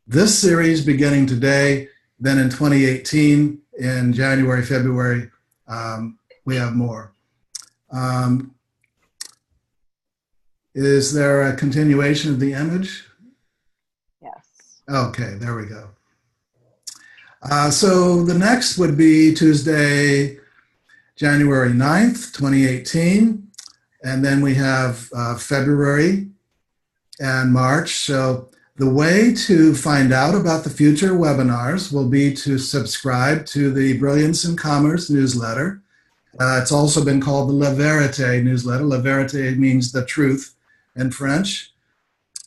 this series beginning today. Then in 2018, in January, February, we have more. Is there a continuation of the image? Yes. Okay, there we go. So the next would be Tuesday, January 9th, 2018. And then we have February and March. So the way to find out about the future webinars will be to subscribe to the Brilliance in Commerce newsletter. It's also been called the La Verite newsletter. La Verite means the truth in French.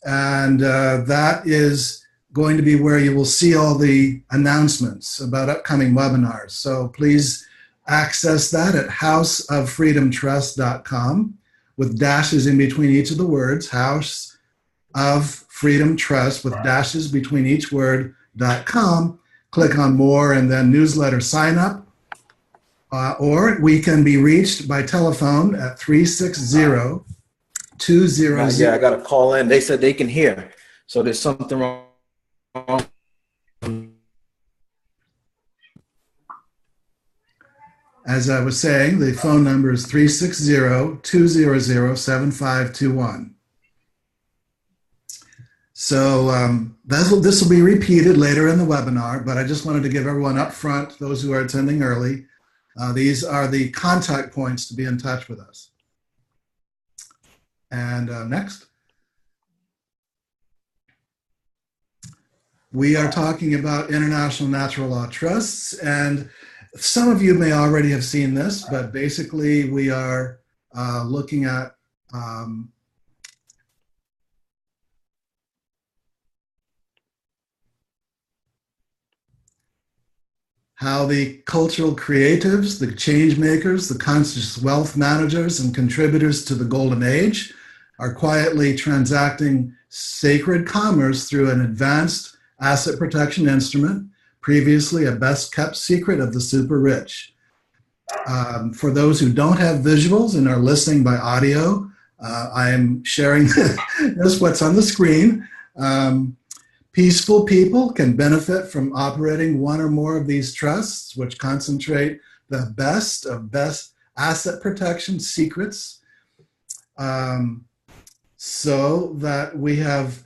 And that is going to be where you will see all the announcements about upcoming webinars. So please access that at houseoffreedomtrust.com with dashes in between each of the words, House of Freedom Trust with dashes between each word.com. Click on more and then newsletter sign up. Or we can be reached by telephone at 360-200. Yeah, I got to call in. They said they can hear. So there's something wrong. As I was saying, the phone number is 360-200-7521. So this will be repeated later in the webinar, but I just wanted to give everyone up front, those who are attending early, these are the contact points to be in touch with us. And next. We are talking about international natural law trusts, and some of you may already have seen this, but basically we are looking at how the cultural creatives, the change makers, the conscious wealth managers and contributors to the golden age are quietly transacting sacred commerce through an advanced asset protection instrument, previously a best kept secret of the super rich. For those who don't have visuals and are listening by audio, I am sharing this, what's on the screen. Peaceful people can benefit from operating one or more of these trusts, which concentrate the best of best asset protection secrets, so that we have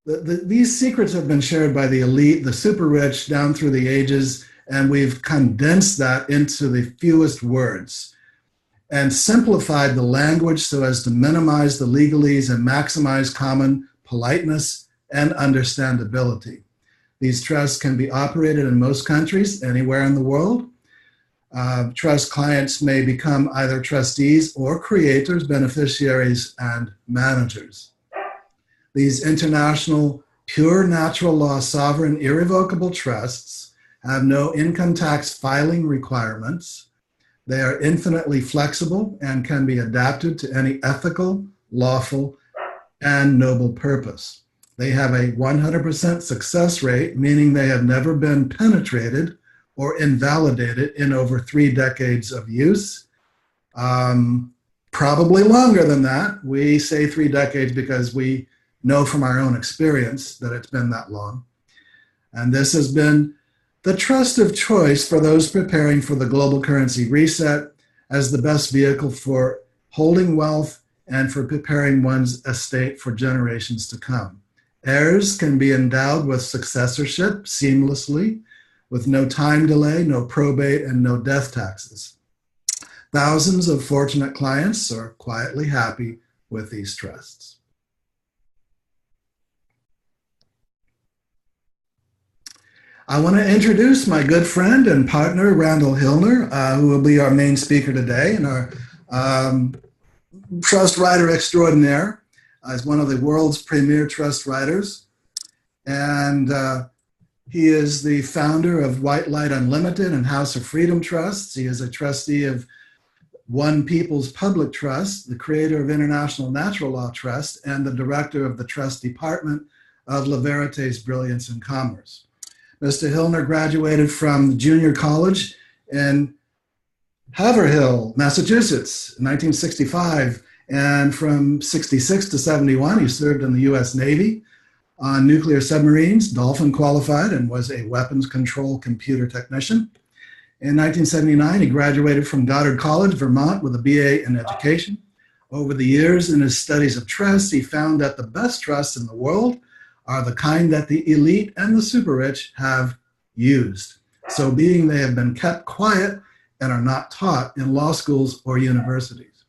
these secrets have been shared by the elite, the super rich, down through the ages, and we've condensed that into the fewest words and simplified the language so as to minimize the legalese and maximize common politeness and understandability. These trusts can be operated in most countries, anywhere in the world. Trust clients may become either trustees or creators, beneficiaries, and managers. These international, pure natural law, sovereign, irrevocable trusts have no income tax filing requirements. They are infinitely flexible and can be adapted to any ethical, lawful, and noble purpose. They have a 100% success rate, meaning they have never been penetrated or invalidated in over 3 decades of use. Probably longer than that. We say 3 decades because we know from our own experience that it's been that long. And this has been the trust of choice for those preparing for the global currency reset as the best vehicle for holding wealth and for preparing one's estate for generations to come. Heirs can be endowed with successorship seamlessly, with no time delay, no probate, and no death taxes. Thousands of fortunate clients are quietly happy with these trusts. I want to introduce my good friend and partner, Randall Hillner, who will be our main speaker today, and our trust writer extraordinaire. He's one of the world's premier trust writers. And he is the founder of White Light Unlimited and House of Freedom Trusts. He is a trustee of One People's Public Trust, the creator of International Natural Law Trust, and the director of the Trust Department of La Verite's Brilliance in Commerce. Mr. Hillner graduated from the junior college in Haverhill, Massachusetts, in 1965. And from 66 to 71, he served in the U.S. Navy. on nuclear submarines, Dolphin qualified and was a weapons control computer technician. In 1979, he graduated from Goddard College, Vermont, with a BA in education. Over the years in his studies of trusts, he found that the best trusts in the world are the kind that the elite and the super rich have used. So being they have been kept quiet and are not taught in law schools or universities.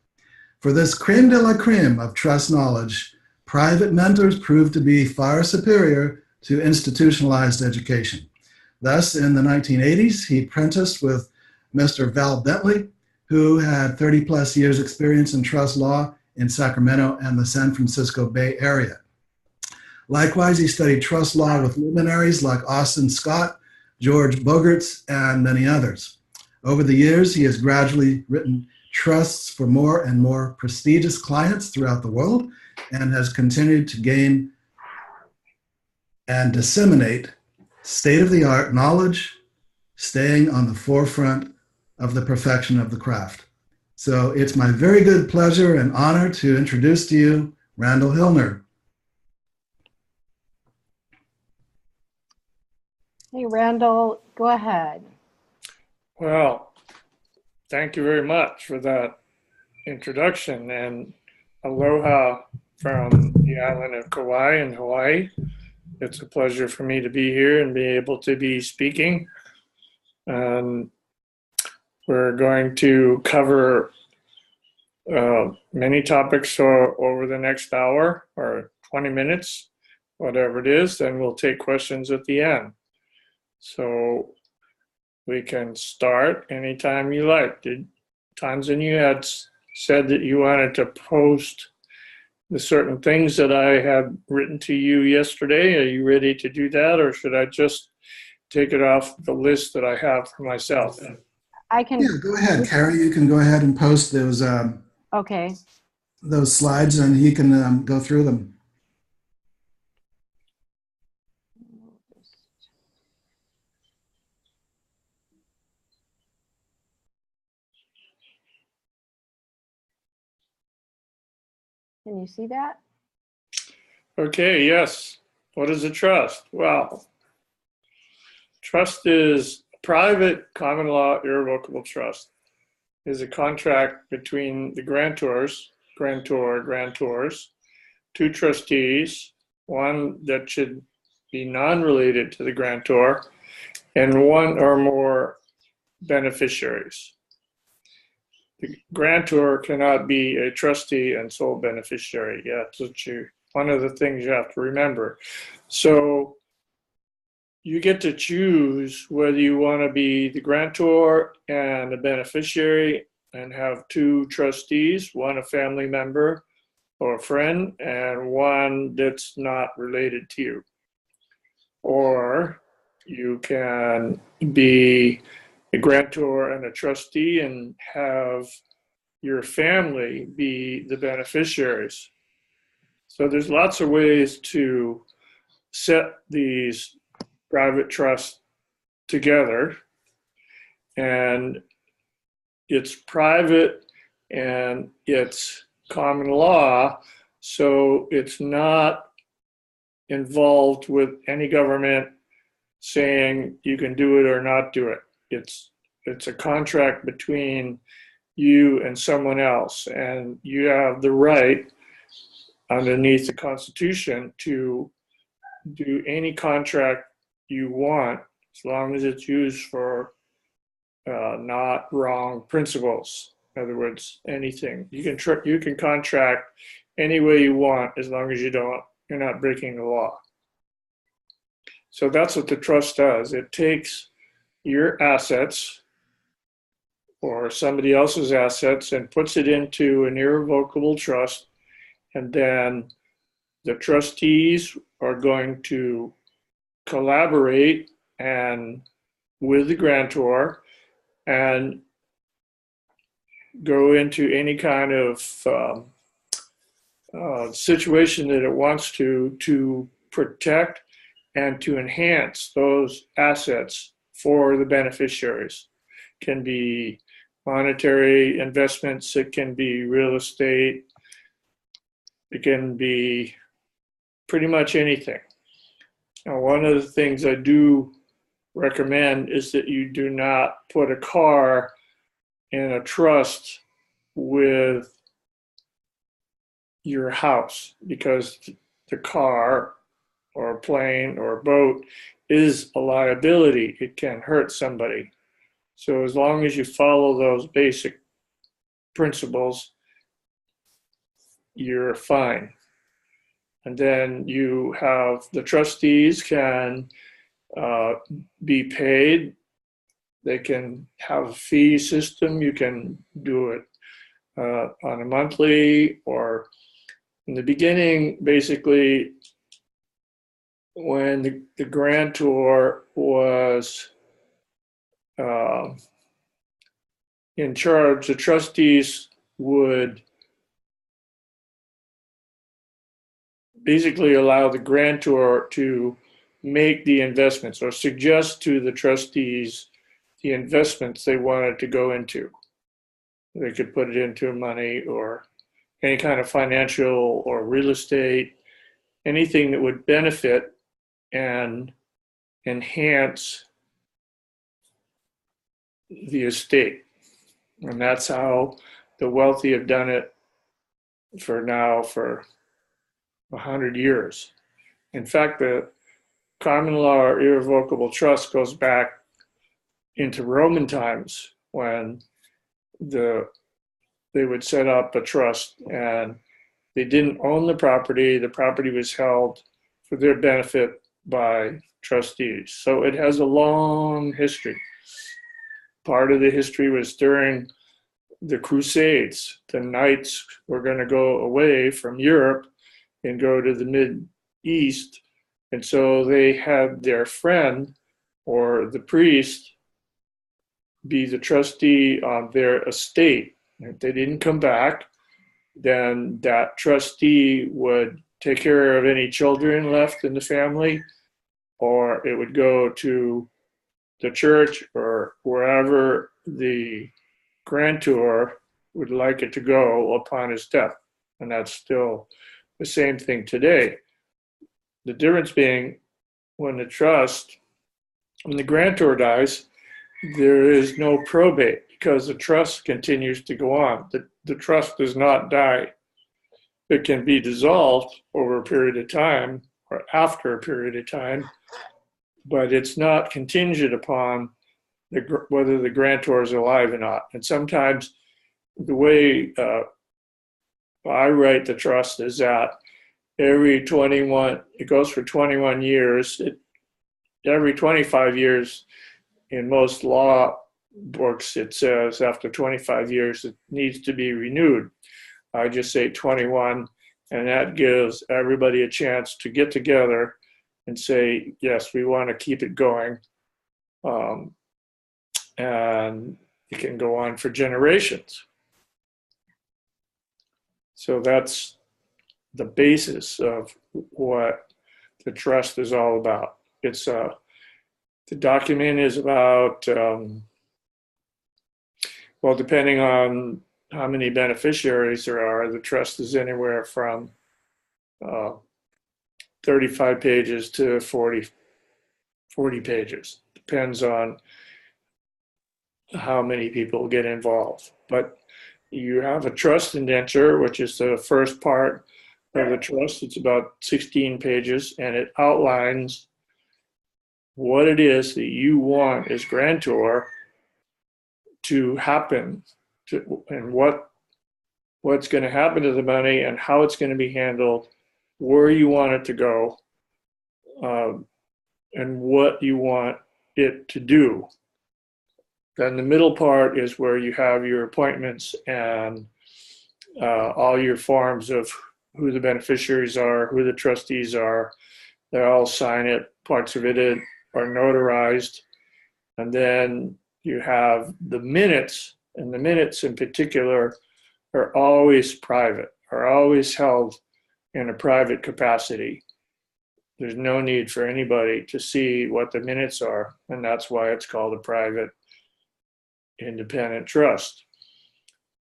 For this creme de la creme of trust knowledge, private mentors proved to be far superior to institutionalized education. Thus, in the 1980s, he apprenticed with Mr. Val Bentley, who had 30 plus years experience in trust law in Sacramento and the San Francisco Bay Area. Likewise, he studied trust law with luminaries like Austin Scott, George Bogerts, and many others. Over the years, he has gradually written trusts for more and more prestigious clients throughout the world and has continued to gain and disseminate state-of-the-art knowledge, staying on the forefront of the perfection of the craft. So it's my very good pleasure and honor to introduce to you Randall Hillner. Hey, Randall, go ahead. Well, thank you very much for that introduction, and aloha from the island of Kauai in Hawaii. It's a pleasure for me to be here and be able to be speaking. We're going to cover many topics over the next hour or 20 minutes, whatever it is, then we'll take questions at the end. So we can start anytime you like. Tanzan, you had said that you wanted to post the certain things that I had written to you yesterday. Are you ready to do that, or should I just take it off the list that I have for myself? I can. Yeah, go ahead, Carrie. You can go ahead and post those Okay. those slides, and he can go through them. Can you see that? Okay, yes. What is a trust? Well, trust is private common law irrevocable trust. It is a contract between the grantors, two trustees, one that should be non-related to the grantor, and one or more beneficiaries. The grantor cannot be a trustee and sole beneficiary. Yeah, that's one of the things you have to remember. So you get to choose whether you want to be the grantor and a beneficiary and have two trustees, one a family member or a friend, and one that's not related to you. Or you can be a grantor and a trustee and have your family be the beneficiaries. So there's lots of ways to set these private trusts together, and it's private and it's common law, so it's not involved with any government saying you can do it or not do it. It's a contract between you and someone else, and you have the right underneath the Constitution to do any contract you want as long as it's used for not wrong principles. In other words, anything you can contract any way you want as long as you're not breaking the law. So that's what the trust does. It takes your assets or somebody else's assets and puts it into an irrevocable trust, and then the trustees are going to collaborate and with the grantor and go into any kind of situation that it wants to protect and to enhance those assets for the beneficiaries. It can be monetary investments, it can be real estate, it can be pretty much anything. Now, one of the things I do recommend is that you do not put a car in a trust with your house, because the car or a plane or a boat is a liability. It can hurt somebody. So as long as you follow those basic principles, you're fine. And then you have the trustees can be paid. They can have a fee system. You can do it on a monthly, or in the beginning, basically, when the grantor was in charge, the trustees would basically allow the grantor to make the investments or suggest to the trustees the investments they wanted to go into. They could put it into money or any kind of financial or real estate, anything that would benefit and enhance the estate. And that's how the wealthy have done it for 100 years. In fact, the common law or irrevocable trust goes back into Roman times, when they would set up a trust and they didn't own the property. The property was held for their benefit by trustees. So it has a long history. Part of the history was during the Crusades. The knights were going to go away from Europe and go to the Mid East. And so they had their friend or the priest be the trustee on their estate. If they didn't come back, then that trustee would take care of any children left in the family, or it would go to the church or wherever the grantor would like it to go upon his death. And that's still the same thing today. The difference being, when the grantor dies, there is no probate, because the trust continues to go on. The trust does not die. It can be dissolved over a period of time or after a period of time, but it's not contingent upon whether the grantor is alive or not. And sometimes the way I write the trust is that it goes for 21 years. Every 25 years, in most law books, it says after 25 years, it needs to be renewed. I just say 21, and that gives everybody a chance to get together and say, yes, we want to keep it going. And it can go on for generations. So that's the basis of what the trust is all about. It's the document is about, well, depending on how many beneficiaries there are, the trust is anywhere from 35 pages to 40 pages. Depends on how many people get involved. But you have a trust indenture, which is the first part of the trust. It's about 16 pages, and it outlines what it is that you want as grantor to happen, and what's going to happen to the money and how it's going to be handled, where you want it to go, and what you want it to do. Then the middle part is where you have your appointments and all your forms of who the beneficiaries are, who the trustees are. They all sign it. Parts of it are notarized. And then you have the minutes, and the minutes in particular are always private, are always held in a private capacity. There's no need for anybody to see what the minutes are, and that's why it's called a private independent trust.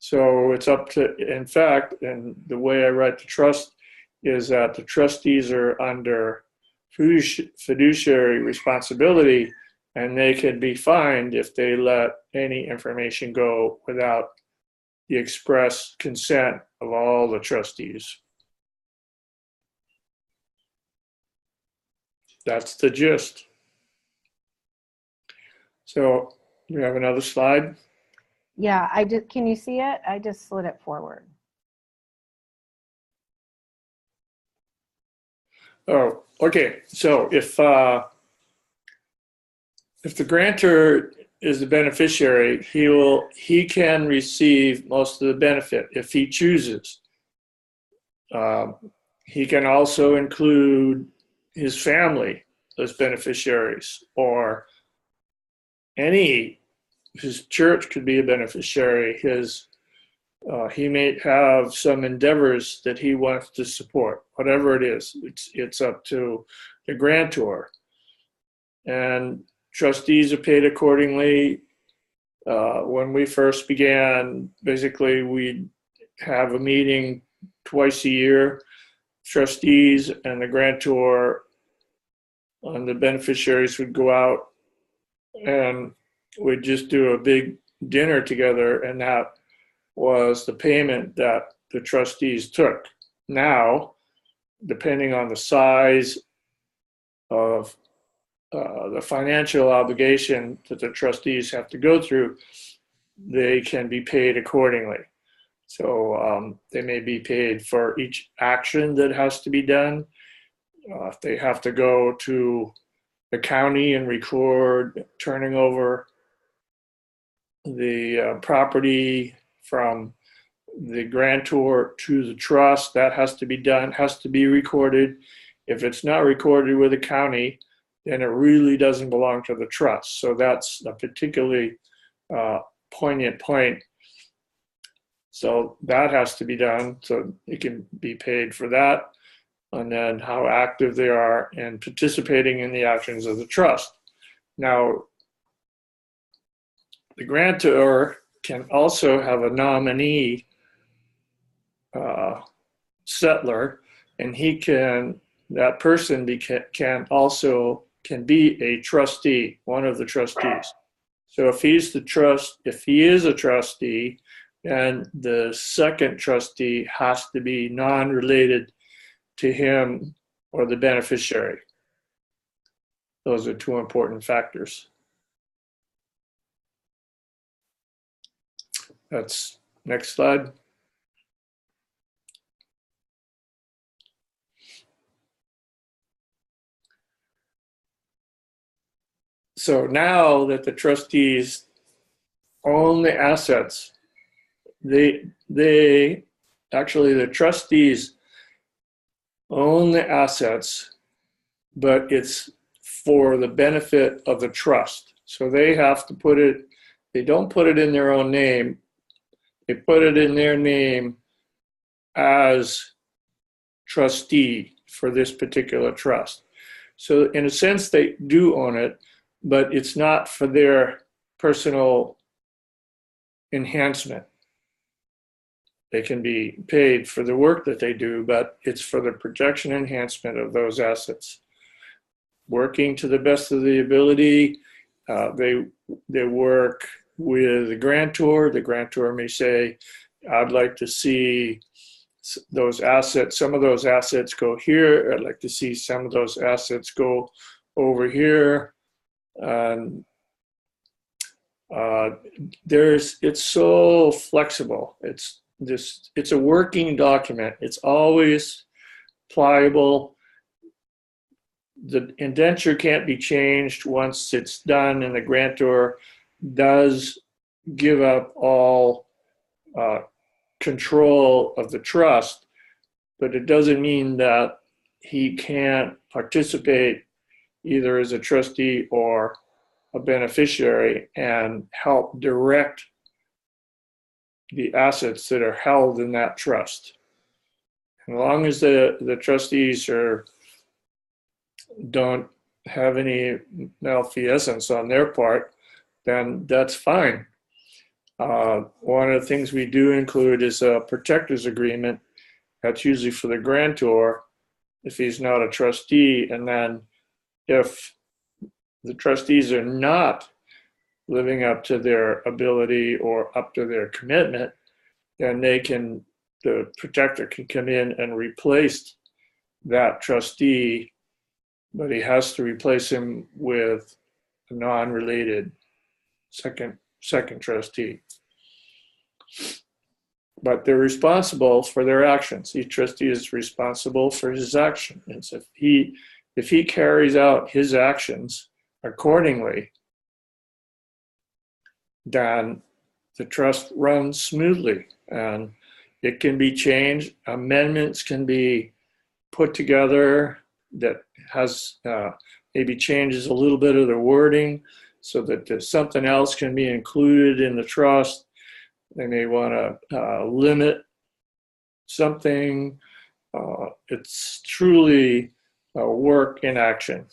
So it's up to, in fact, and the way I write the trust is that the trustees are under fiduciary responsibility, and they can be fined if they let any information go without the express consent of all the trustees. That's the gist. So you have another slide? Yeah, can you see it? I just slid it forward. Oh, okay. So if the grantor is the beneficiary, he can receive most of the benefit if he chooses. He can also include his family as beneficiaries, or his church could be a beneficiary. He may have some endeavors that he wants to support, whatever it is. It's up to the grantor. And trustees are paid accordingly. When we first began, basically we'd have a meeting twice a year, trustees and the grantor and the beneficiaries would go out and we'd just do a big dinner together, and that was the payment that the trustees took. Now, depending on the size of the financial obligation that the trustees have to go through, they can be paid accordingly. So they may be paid for each action that has to be done. If they have to go to the county and record turning over the property from the grantor to the trust, that has to be done, has to be recorded. If it's not recorded with the county, then it really doesn't belong to the trust. So that's a particularly poignant point. So that has to be done, so it can be paid for that, and then how active they are in participating in the actions of the trust. Now, the grantor can also have a nominee settler, and that person can be a trustee, one of the trustees. So if he is a trustee, then the second trustee has to be non-related to him or the beneficiary. Those are two important factors. That's next slide. So now that the trustees own the assets, the trustees own the assets, but it's for the benefit of the trust. So they have to they don't put it in their own name, they put it in their name as trustee for this particular trust. So in a sense, they do own it, but it's not for their personal enhancement. They can be paid for the work that they do, but it's for the protection and enhancement of those assets. Working to the best of the ability, they work with the grantor. The grantor may say, I'd like to see those assets, some of those assets go here. I'd like to see some of those assets go over here. It's so flexible. It's a working document. It's always pliable. The indenture can't be changed once it's done, and the grantor does give up all control of the trust, but it doesn't mean that he can't participate either as a trustee or a beneficiary and help direct the assets that are held in that trust. As long as the trustees don't have any malfeasance on their part, then that's fine. One of the things we do include is a protector's agreement. That's usually for the grantor, if he's not a trustee. And then if the trustees are not living up to their ability or up to their commitment, then the protector can come in and replace that trustee, but he has to replace him with a non-related second trustee. But they're responsible for their actions. Each trustee is responsible for his action. And so if he carries out his actions accordingly, then the trust runs smoothly, and it can be changed. Amendments can be put together that has maybe changes a little bit of the wording so that something else can be included in the trust. They may want to limit something. It's truly a work in action.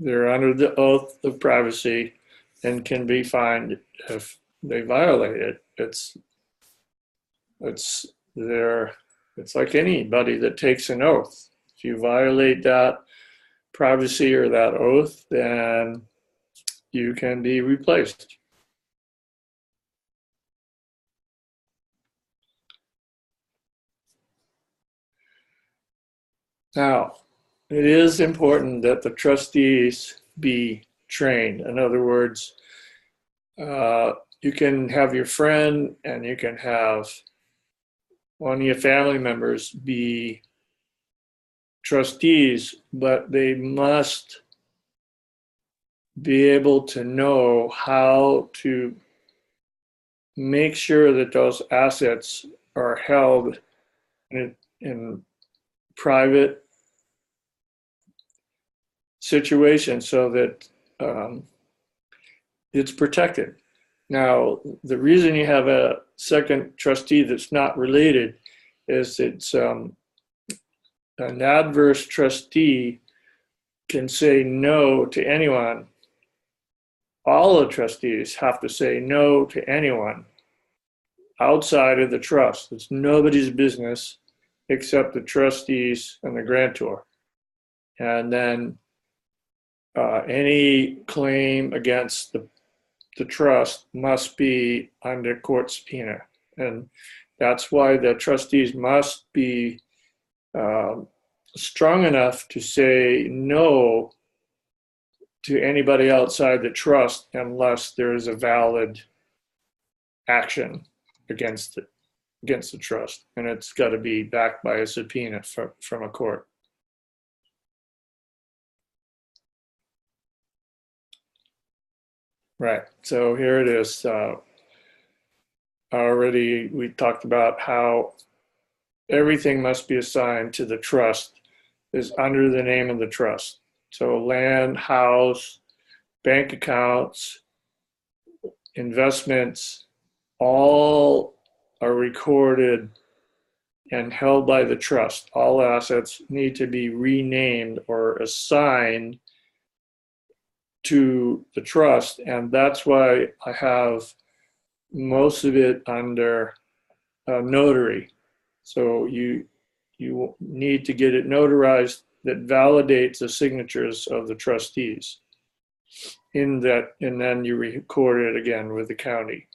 They're under the oath of privacy and can be fined if they violate it. It's like anybody that takes an oath. If you violate that privacy or that oath, then you can be replaced. Now, it is important that the trustees be trained. In other words, you can have your friend and you can have one of your family members be trustees, but they must be able to know how to make sure that those assets are held in private situations so that it's protected. Now, the reason you have a second trustee that's not related is it's an adverse trustee can say no to anyone. All the trustees have to say no to anyone outside of the trust. It's nobody's business except the trustees and the grantor. And then any claim against the trust must be under court subpoena. And that's why the trustees must be strong enough to say no to anybody outside the trust unless there is a valid action against the trust. And it's got to be backed by a subpoena from a court. Right, so here it is. Already we talked about how everything must be assigned to the trust is under the name of the trust. So land, house, bank accounts, investments, all are recorded and held by the trust. All assets need to be renamed or assigned to the trust, and that's why I have most of it under notary. So you need to get it notarized that validates the signatures of the trustees in that, and then you record it again with the county.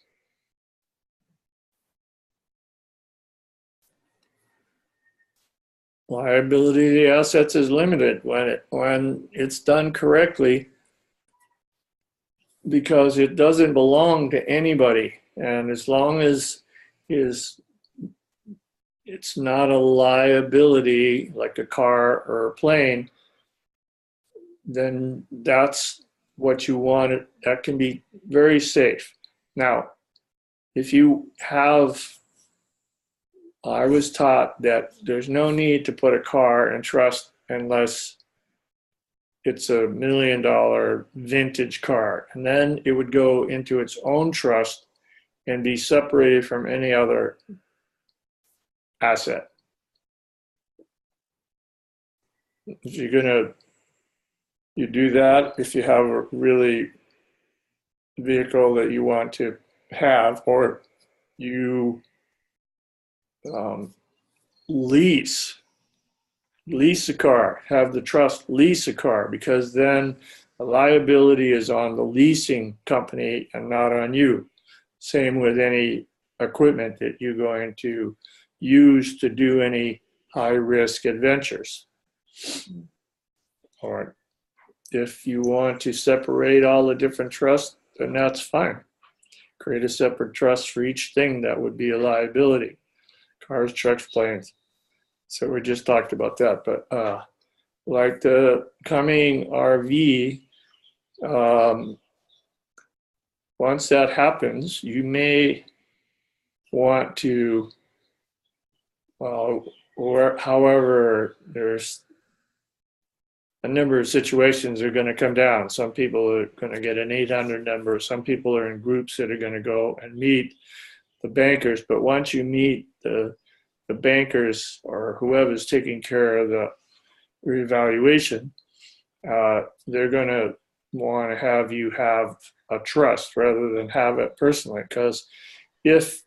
Liability of the assets is limited when it's done correctly, because it doesn't belong to anybody. And as long as it's not a liability like a car or a plane, then that's what you want. That can be very safe. Now, if you have, I was taught that there's no need to put a car in trust unless it's $1 million vintage car, and then it would go into its own trust and be separated from any other asset. If you do that if you have a really vehicle that you want to have, or you lease a car, have the trust lease a car, because then the liability is on the leasing company and not on you. Same with any equipment that you're going to use to do any high-risk adventures. Or if you want to separate all the different trusts, then that's fine. Create a separate trust for each thing that would be a liability. Cars, trucks, planes. So we just talked about that. But like the coming RV, once that happens, you may want to, or however, there's a number of situations are going to come down. Some people are going to get an 800 number. Some people are in groups that are going to go and meet the bankers. But once you meet the bankers or whoever's taking care of the reevaluation, they're going to want to have you have a trust rather than have it personally. Because if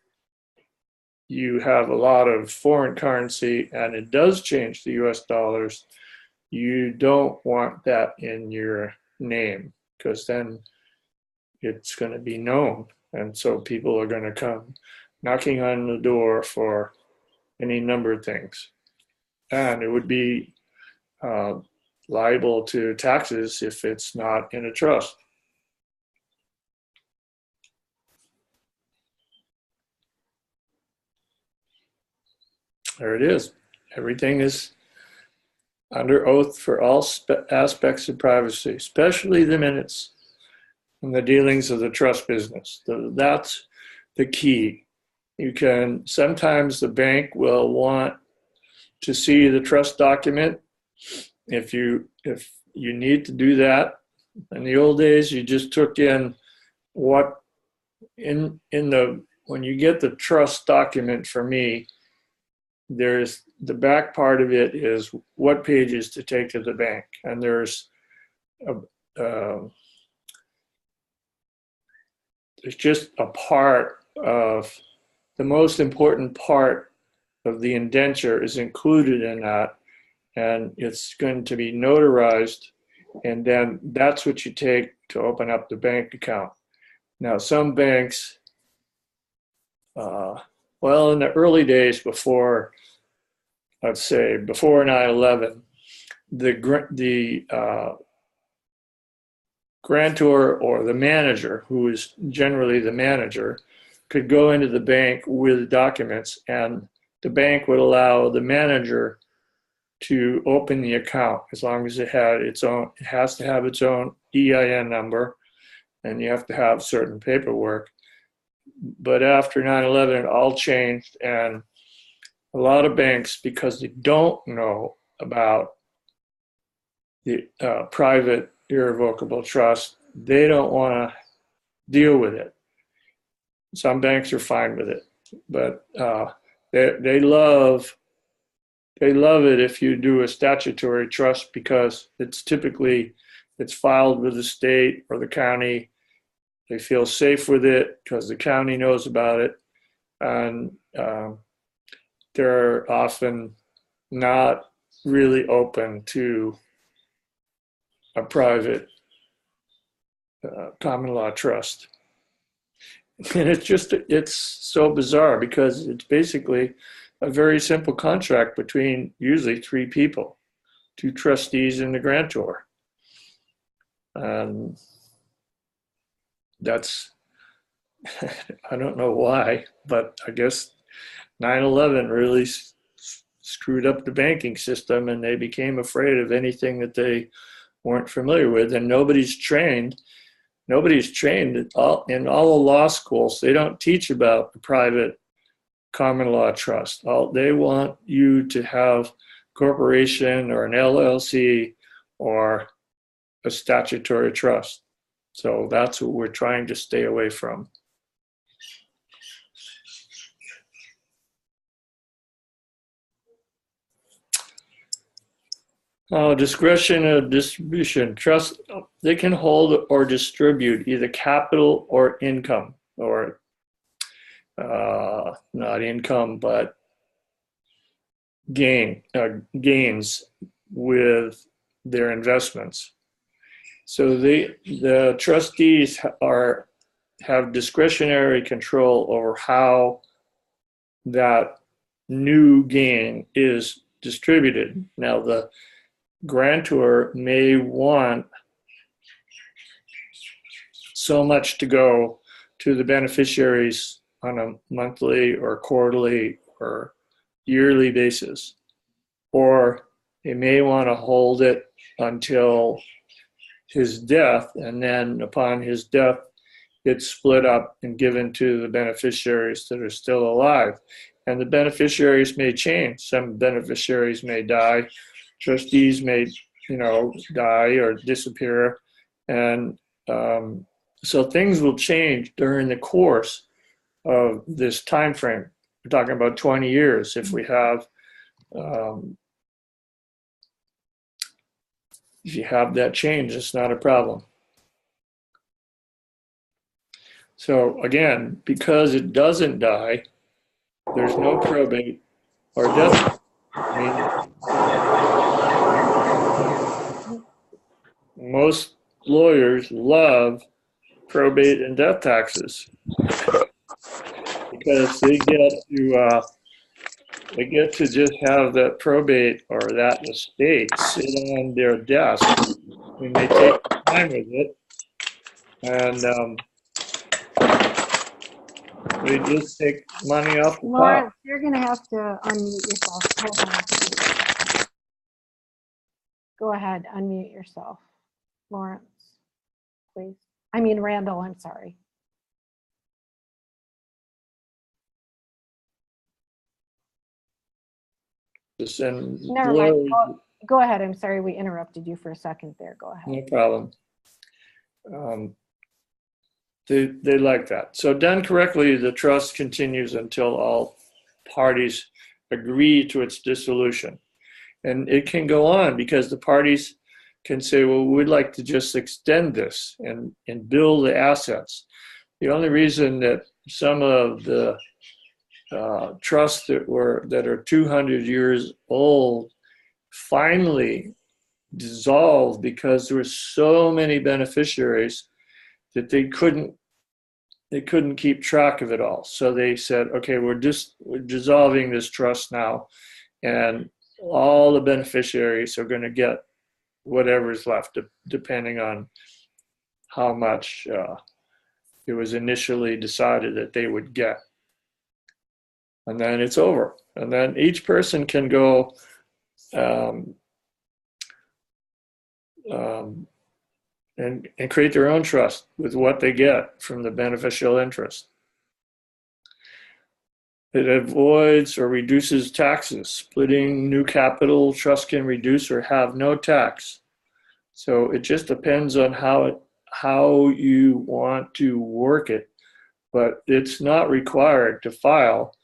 you have a lot of foreign currency and it does change to US dollars, you don't want that in your name, because then it's going to be known. And so people are going to come knocking on the door for any number of things. And it would be liable to taxes if it's not in a trust. There it is. Everything is under oath for all aspects of privacy, especially the minutes and the dealings of the trust business. That's the key. You can, sometimes the bank will want to see the trust document. If you need to do that, in the old days, you just took in what when you get the trust document for me, there's the back part of it is what pages to take to the bank. And there's it's just a part of the most important part of the indenture is included in that. And it's going to be notarized. And then that's what you take to open up the bank account. Now, some banks, well, in the early days before, let's say, before 9/11, the grantor or the manager, who is generally the manager, could go into the bank with documents, and the bank would allow the manager to open the account as long as it had its own. It has to have its own EIN number, and you have to have certain paperwork. But after 9/11, it all changed, and a lot of banks, because they don't know about the private irrevocable trust, they don't want to deal with it. Some banks are fine with it, but they love it if you do a statutory trust, because it's filed with the state or the county. They feel safe with it because the county knows about it, and they're often not really open to a private common law trust. And it's so bizarre, because it's basically a very simple contract between usually three people, two trustees and the grantor. That's, I don't know why, but I guess 9/11 really screwed up the banking system, and they became afraid of anything that they weren't familiar with. And nobody's trained in all the law schools. They don't teach about the private common law trust. They want you to have corporation or an LLC or a statutory trust. So that's what we're trying to stay away from. Discretion of distribution. Trust, they can hold or distribute either capital or income, or not income, but gains with their investments. So the trustees have discretionary control over how that new gain is distributed. Now, the grantor may want so much to go to the beneficiaries on a monthly or quarterly or yearly basis, or they may want to hold it until his death, and then upon his death, it's split up and given to the beneficiaries that are still alive. And the beneficiaries may change. Some beneficiaries may die. Trustees may, die or disappear. And so things will change during the course of this time frame. We're talking about 20 years. If we have, if you have that change, it's not a problem. So again, because it doesn't die, there's no probate or death. I mean, most lawyers love probate and death taxes because they get to just have that probate or that estate sit on their desk and they take time with it, and they just take money off the Lawrence, top. you're going to have to unmute yourself. Hold on. Go ahead, unmute yourself. Lawrence, please. I mean, Randall, I'm sorry. And Never mind. Go ahead. I'm sorry we interrupted you for a second there. Go ahead. no problem. They like that. So done correctly, the trust continues until all parties agree to its dissolution. And it can go on because the parties can say, well, we'd like to just extend this and build the assets. The only reason that some of the trusts that are 200 years old finally dissolved because there were so many beneficiaries that they couldn't keep track of it all. So they said, okay, we're dissolving this trust now, and all the beneficiaries are going to get whatever's left, depending on how much it was initially decided that they would get. And then it's over. And then each person can go and create their own trust with what they get from the beneficial interest. It avoids or reduces taxes. Splitting new capital trust can reduce or have no tax. So it just depends on how you want to work it, but it's not required to file.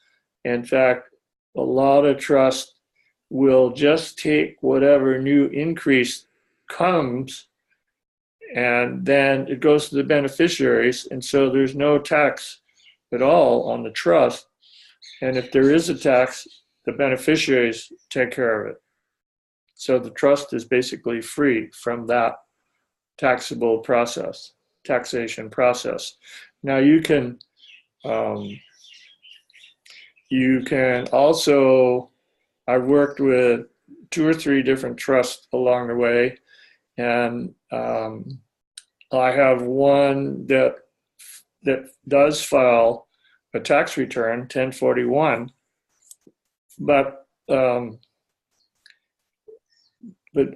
In fact, a lot of trusts will just take whatever new increase comes, and then it goes to the beneficiaries, and so there's no tax at all on the trust. And if there is a tax, the beneficiaries take care of it. So the trust is basically free from that taxation process. Now you can also, I've worked with 2 or 3 different trusts along the way, and I have one that does file a tax return, 1041, but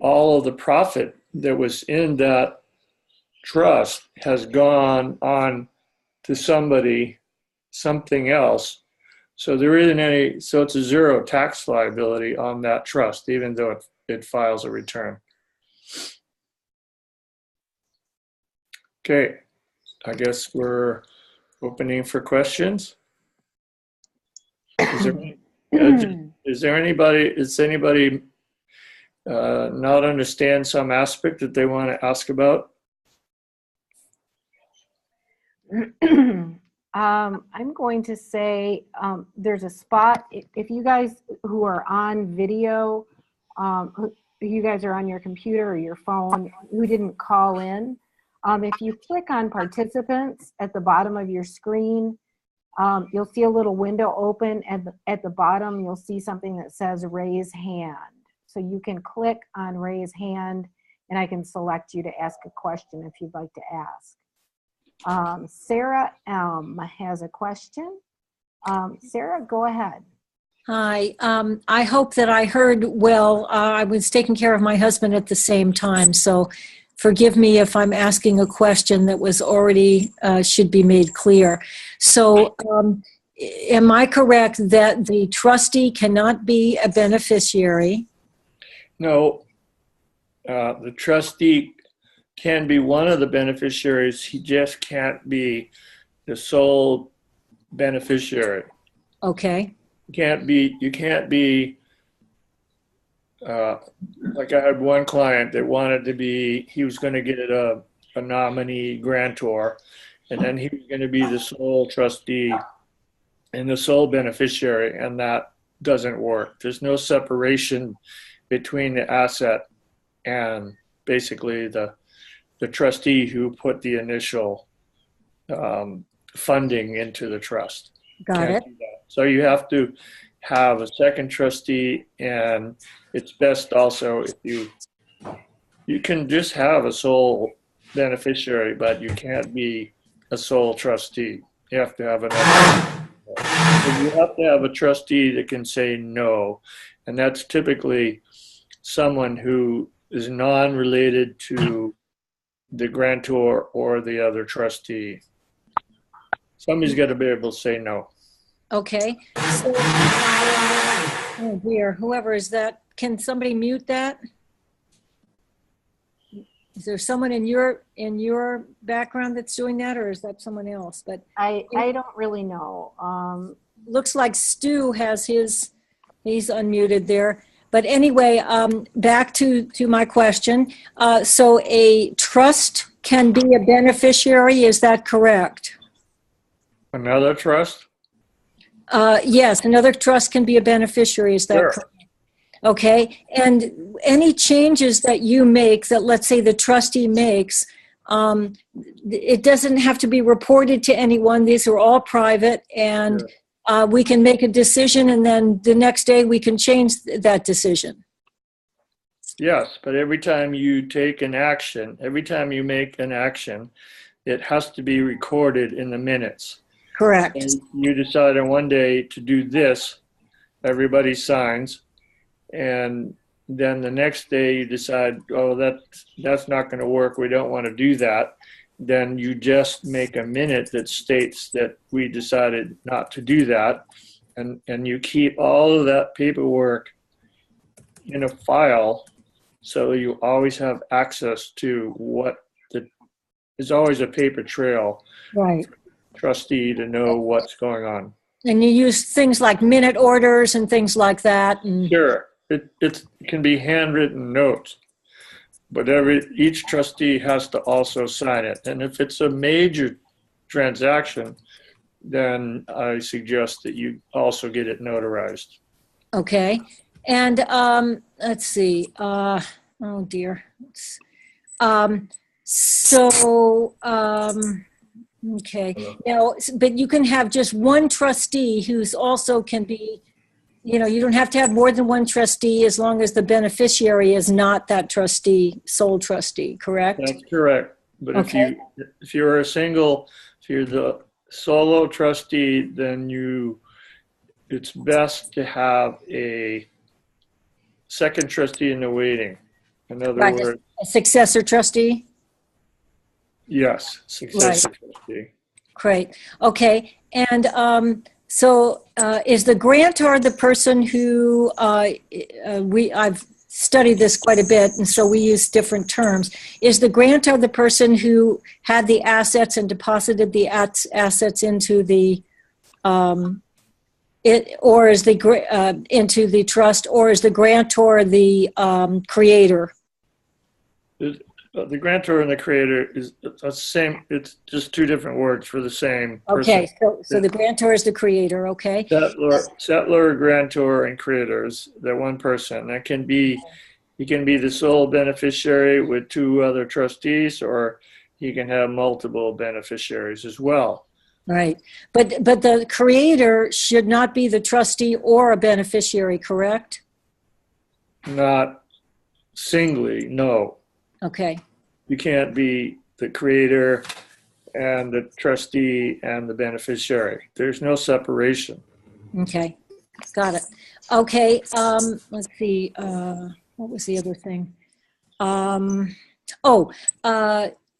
all of the profit that was in that trust has gone on to something else. So there isn't any, so it's a zero tax liability on that trust, even though it files a return. Okay, I guess we're opening for questions. Does anybody not understand some aspect that they want to ask about? I'm going to say there's a spot, if you guys who are on video, you guys are on your computer or your phone, who didn't call in, if you click on participants at the bottom of your screen, you'll see a little window open, and at the bottom you'll see something that says raise hand. So you can click on raise hand and I can select you to ask a question if you'd like to ask. Sarah M. has a question. Sarah, go ahead. Hi. I hope that I heard well. I was taking care of my husband at the same time, so forgive me if I'm asking a question that was already should be made clear. So am I correct that the trustee cannot be a beneficiary? No, the trustee can be one of the beneficiaries. He just can't be the sole beneficiary. Okay. You can't be like I had one client that wanted to be, he was going to get a nominee grantor, and then he was going to be the sole trustee and the sole beneficiary, and that doesn't work. There's no separation between the asset and basically the trustee who put the initial funding into the trust. Got it. Do that. So you have to have a second trustee, and it's best also if you can just have a sole beneficiary, but you can't be a sole trustee. You have to have another. So you have to have a trustee that can say no, and that's typically someone who is non-related to the grantor or the other trustee. Somebody's got to be able to say no. Okay. So, oh dear, whoever is that, can somebody mute that? Is there someone in your background that's doing that, or is that someone else? But I don't really know. looks like Stu has he's unmuted there. But anyway, back to my question. So a trust can be a beneficiary, is that correct? Another trust? Yes, another trust can be a beneficiary, is that Sure. correct? Okay, and any changes that you make that, let's say, the trustee makes, it doesn't have to be reported to anyone. These are all private, and Sure. We can make a decision, and then the next day we can change that decision. Yes, but every time you take an action, every time you make an action, it has to be recorded in the minutes. Correct. And you decide on one day to do this, everybody signs, and then the next day you decide, oh, that's not going to work, we don't want to do that. Then you just make a minute that states that we decided not to do that, and you keep all of that paperwork in a file, so you always have access to there's always a paper trail. Right. Trustee to know what's going on. And you use things like minute orders and things like that. And Sure, it can be handwritten notes, but each trustee has to also sign it. And if it's a major transaction, then I suggest that you also get it notarized. okay. And let's see. Oh dear. Okay. Now, but you can have just one trustee who's also can be, you don't have to have more than one trustee as long as the beneficiary is not that trustee, sole trustee, correct? That's correct. But Okay. if you're the solo trustee, then it's best to have a second trustee in the waiting. In other Right. words, A successor trustee? yes, successor trustee. Great. Okay. And is the grantor the person who I've studied this quite a bit, and so we use different terms. Is the grantor the person who had the assets and deposited the assets into the into the trust, or is the grantor the creator? The grantor and the creator is the same. It's just two different words for the same person. Okay, so the grantor is the creator, okay? Settler, grantor, and creators, they're one person. That can be, he can be the sole beneficiary with two other trustees, or he can have multiple beneficiaries as well. Right. But the creator should not be the trustee or a beneficiary, correct? Not singly, no. Okay. You can't be the creator and the trustee and the beneficiary. There's no separation. Okay. Got it. Okay. Let's see. What was the other thing?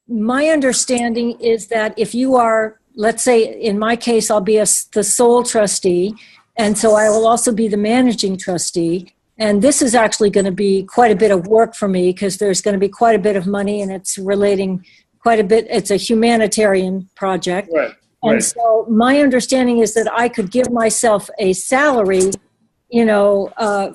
My understanding is that if you are, let's say in my case, I'll be the sole trustee, and so I will also be the managing trustee. And this is actually going to be quite a bit of work for me because there's going to be quite a bit of money, and it's relating quite a bit. It's a humanitarian project. Right. And so my understanding is that I could give myself a salary,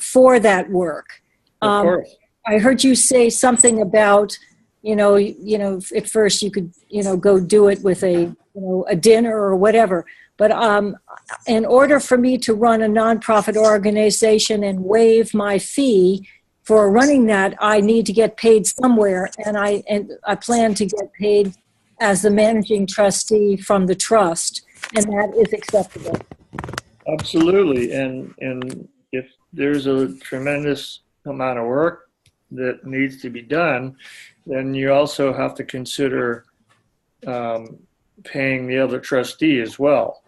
for that work. Of course. I heard you say something about, at first you could, go do it with a dinner or whatever. But in order for me to run a nonprofit organization and waive my fee for running that, I need to get paid somewhere, and I plan to get paid as the managing trustee from the trust, and that is acceptable. Absolutely, and if there's a tremendous amount of work that needs to be done, then you also have to consider paying the other trustee as well.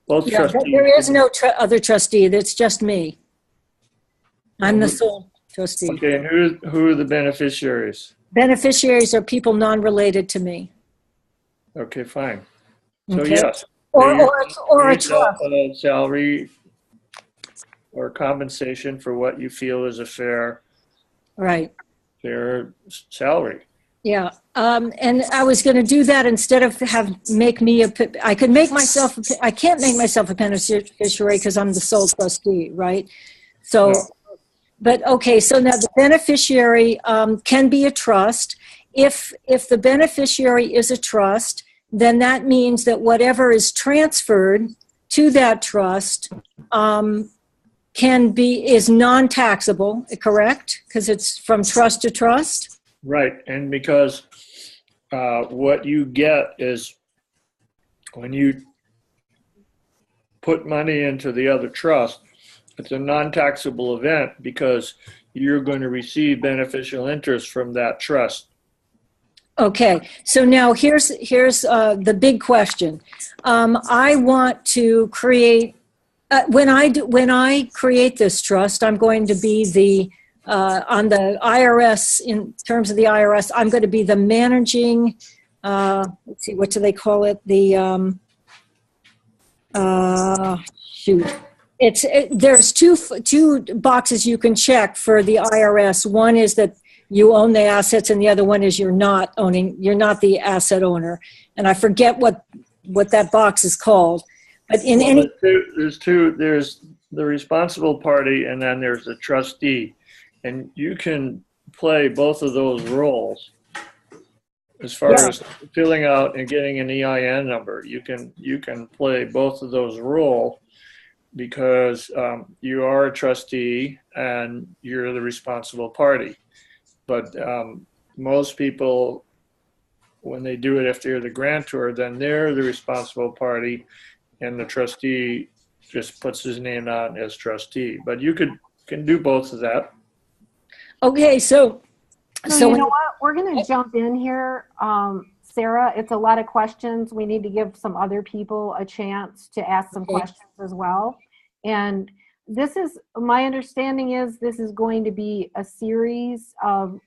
Both trustees. There is no other trustee. That's just me. I'm the sole trustee. Okay, and who are the beneficiaries? Beneficiaries are people non-related to me. Okay, fine. So Okay. yes, Or a trust. Salary or compensation for what you feel is a fair Right. salary. Yeah. And I was going to do that instead of I can't make myself a beneficiary because I'm the sole trustee, right? So, No. But okay, so now the beneficiary can be a trust. If the beneficiary is a trust, then that means that whatever is transferred to that trust is non-taxable, correct? Because it's from trust to trust. Right, and because what you get is when you put money into the other trust, it's a non-taxable event because you're going to receive beneficial interest from that trust. Okay, so now here's the big question. I want to create when I create this trust, I'm going to be the on the IRS, in terms of the IRS, I'm going to be the managing, let's see, what do they call it? There's two boxes you can check for the IRS. One is that you own the assets, and the other one is you're not the asset owner. And I forget what that box is called. But there's the responsible party, and then there's the trustee. And you can play both of those roles as far as filling out and getting an EIN number. You can play both of those roles because you are a trustee and you're the responsible party. But most people, when they do it, if they're the grantor, then they're the responsible party, and the trustee just puts his name on as trustee. But you can do both of that. Okay, so you know what? We're going to jump in here. Sarah, it's a lot of questions. We need to give some other people a chance to ask some questions as well. And this is, my understanding is this is going to be a series of,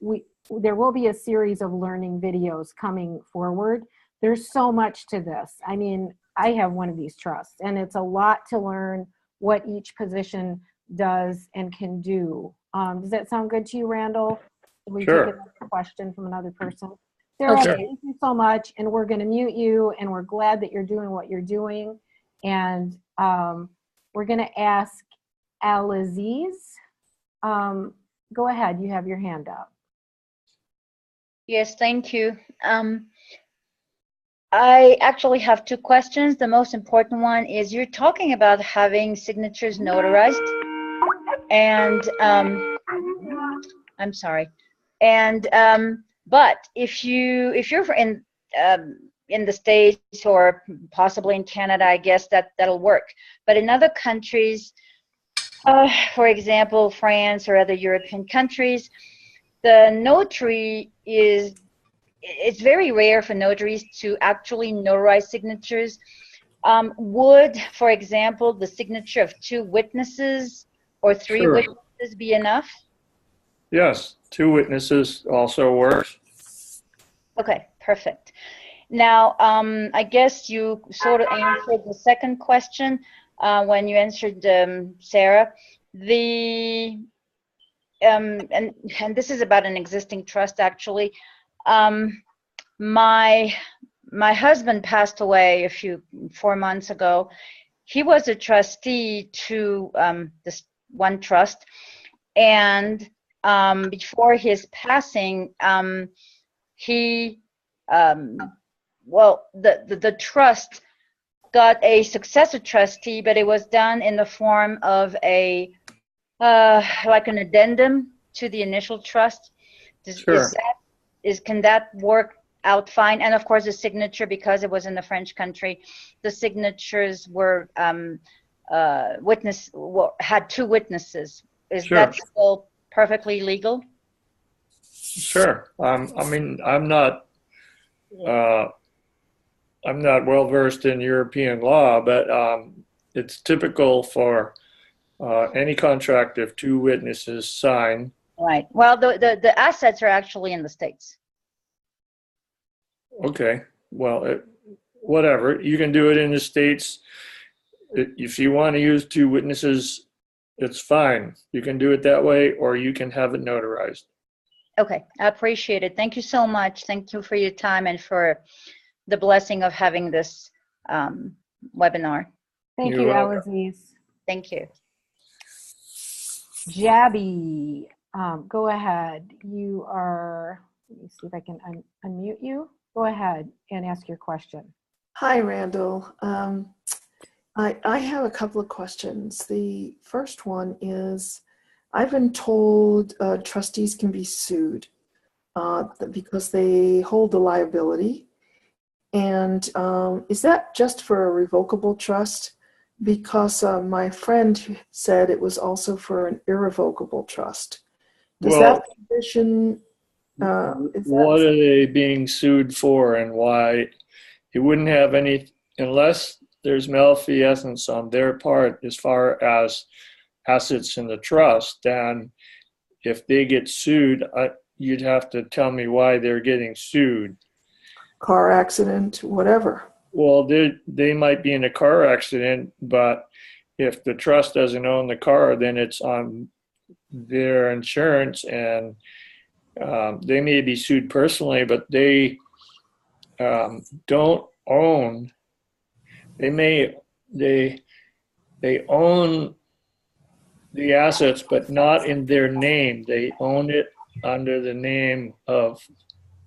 there will be a series of learning videos coming forward. There's so much to this. I mean, I have one of these trusts, and it's a lot to learn what each position does and can do. Does that sound good to you, Randall? We Sure. take a question from another person. Sarah, Okay. thank you so much, and we're going to mute you, and we're glad that you're doing what you're doing. And we're going to ask Al-Aziz. Go ahead, you have your hand up. Yes, thank you. I actually have two questions. The most important one is you're talking about having signatures notarized, and I'm sorry, and but if you're in the States or possibly in Canada, I guess that'll work. But in other countries, for example, France or other European countries, the notary it's very rare for notaries to actually notarize signatures. Would, for example, the signature of 2 witnesses or 3 Sure. witnesses be enough? Yes, 2 witnesses also works. Okay, perfect. Now, I guess you sort of answered the second question when you answered Sarah. And this is about an existing trust, actually. My husband passed away 4 months ago. He was a trustee to this one trust, and before his passing, he the trust got a successor trustee, but it was done in the form of a like an addendum to the initial trust. Sure. Can that work out fine? And of course, the signature, because it was in the French country, the signatures were had 2 witnesses. Is Sure. that still perfectly legal? Sure. I mean, I'm not well versed in European law, but it's typical for any contract if 2 witnesses sign. Right. Well, the assets are actually in the States. Okay. Well, whatever. You can do it in the States. If you want to use 2 witnesses, it's fine. You can do it that way, or you can have it notarized. Okay, I appreciate it. Thank you so much. Thank you for your time and for the blessing of having this webinar. Thank You're you, welcome. Alice. Thank you. Jabby, go ahead. You are, let me see if I can unmute you. Go ahead and ask your question. Hi, Randall. I have a couple of questions. The first one is, I've been told trustees can be sued because they hold the liability. And is that just for a revocable trust? Because my friend said it was also for an irrevocable trust. Does that position, what are they being sued for, and why? It wouldn't have any, unless there's malfeasance on their part as far as assets in the trust. Then if they get sued, you'd have to tell me why they're getting sued. car accident, whatever? Well, they might be in a car accident, but if the trust doesn't own the car, then it's on their insurance, and they may be sued personally, but they don't own. They own the assets, but not in their name. They own it under the name of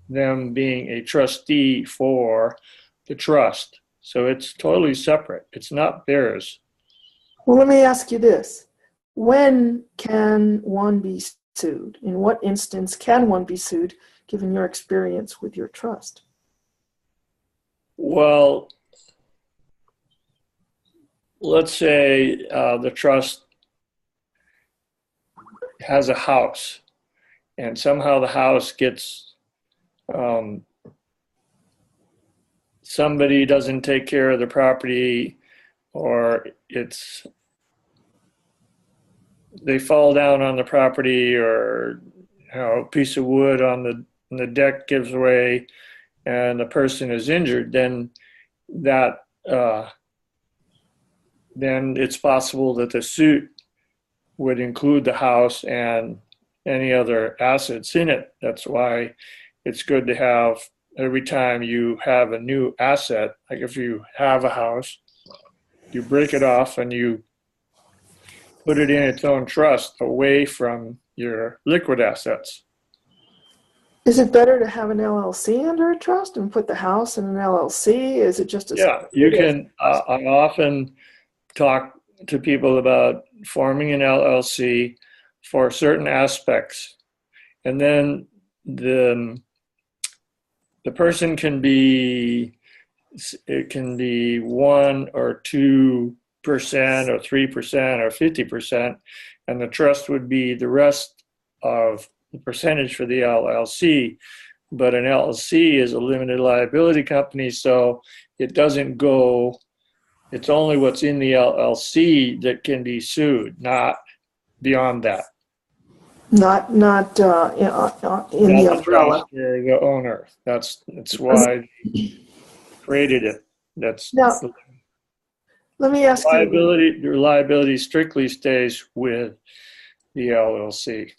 them being a trustee for the trust. So it's totally separate. It's not theirs. Well, let me ask you this. When can one be sued? In what instance can one be sued, given your experience with your trust? Well, let's say the trust has a house, and somehow the house gets, somebody doesn't take care of the property, or they fall down on the property, or a piece of wood on the deck gives way and the person is injured, then it's possible that the suit would include the house and any other assets in it. That's why it's good to have, every time you have a new asset, like if you have a house, you break it off and you put it in its own trust away from your liquid assets. Is it better to have an LLC under a trust and put the house in an LLC? Is it just a Yeah, you can. I often talk to people about forming an LLC for certain aspects, and then the person can be, it can be 1 or 2% or 3% or 50%, and the trust would be the rest of the percentage for the LLC. But an LLC is a limited liability company, so it doesn't go, it's only what's in the LLC that can be sued, not beyond that. Not in Not the the umbrella. trust or the owner. That's why they created it. That's Now, let me ask you. the liability strictly stays with the LLC.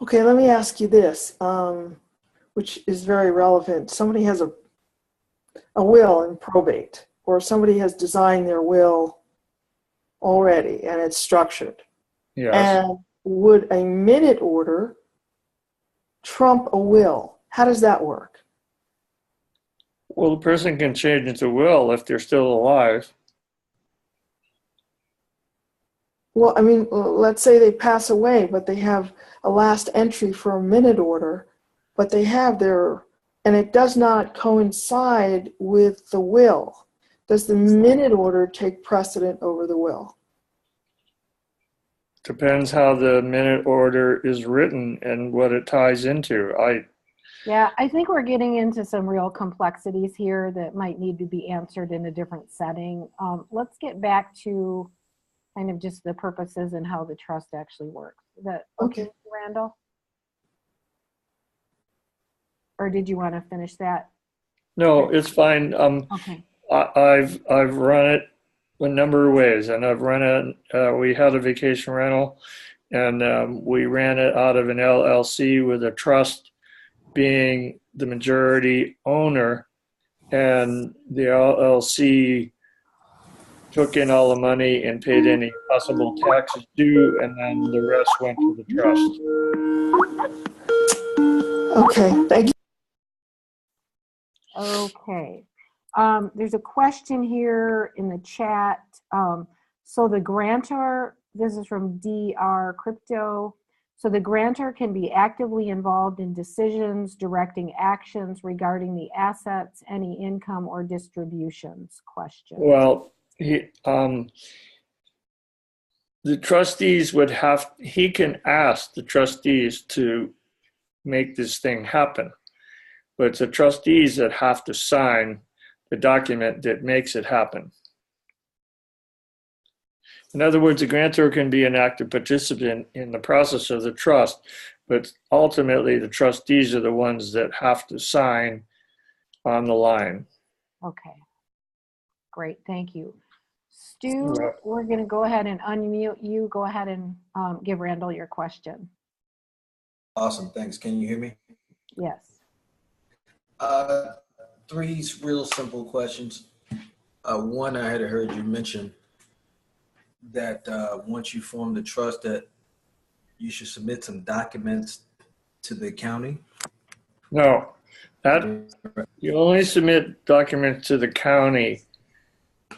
Okay, let me ask you this, which is very relevant. Somebody has a will in probate, or somebody has designed their will already and it's structured. Yes. And would a minute order trump a will? How does that work? Well, the person can change into will if they're still alive. Well, I mean, let's say they pass away, but they have a last entry for a minute order, but they have their, and it does not coincide with the will. Does the minute order take precedent over the will? Depends how the minute order is written and what it ties into. Yeah, I think we're getting into some real complexities here that might need to be answered in a different setting. Let's get back to kind of just the purposes and how the trust actually works. Is that okay, Randall? Or did you want to finish that? No, it's fine. Okay. I've run it a number of ways, and I've run it. We had a vacation rental, and we ran it out of an LLC with a trust being the majority owner, and the LLC took in all the money and paid any possible taxes due, and then the rest went to the trust. Okay, thank you. Okay. There's a question here in the chat. So the grantor, this is from DR Crypto. So the grantor can be actively involved in decisions, directing actions regarding the assets, any income or distributions. Question. Well, the trustees would have, he can ask the trustees to make this thing happen, but it's the trustees that have to sign the document that makes it happen. In other words, the grantor can be an active participant in the process of the trust, but ultimately the trustees are the ones that have to sign on the line. Okay. Great, thank you. Stu, we're going to go ahead and unmute you. Go ahead and give Randall your question. Awesome, thanks. Can you hear me? Yes. 3 real simple questions. One, I had heard you mention that once you form the trust that you should submit some documents to the county. No, that you only submit documents to the county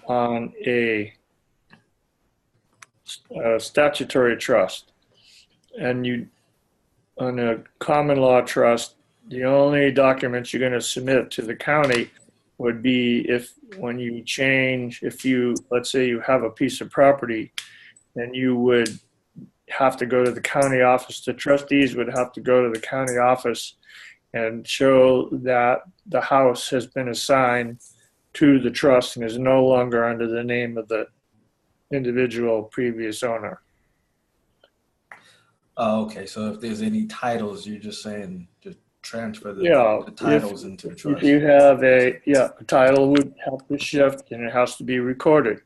on a statutory trust, and you on a common law trust, the only documents you're going to submit to the county would be if when you change, if you, let's say you have a piece of property, then you would have to go to the county office. The trustees would have to go to the county office and show that the house has been assigned to the trust and is no longer under the name of the individual previous owner. Oh, okay. So if there's any titles, you're just saying just transfer the titles into the trust. If you have a title would have to shift and it has to be recorded.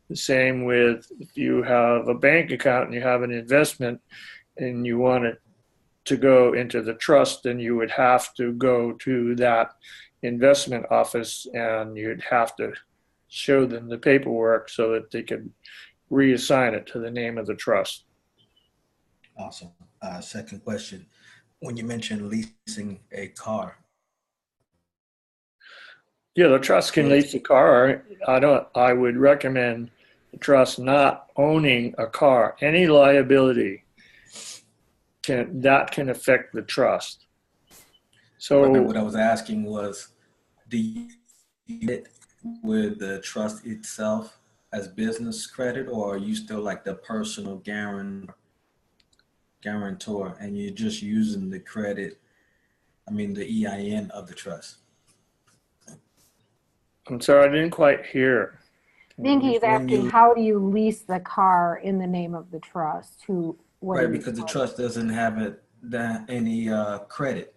The same with if you have a bank account and you have an investment and you want it to go into the trust, then you would have to go to that investment office and you'd have to show them the paperwork so that they could reassign it to the name of the trust. Awesome. Second question. when you mentioned leasing a car. Yeah, the trust can lease a car. I would recommend the trust not owning a car. Any liability can affect the trust. So Right, what I was asking was, do you get with the trust itself as business credit, or are you still like the personal guarantor and you're just using the credit, I mean the EIN of the trust? I'm sorry, I didn't quite hear. I think he's When asking, you, how do you lease the car in the name of the trust? What are right, you because the trust doesn't have any credit.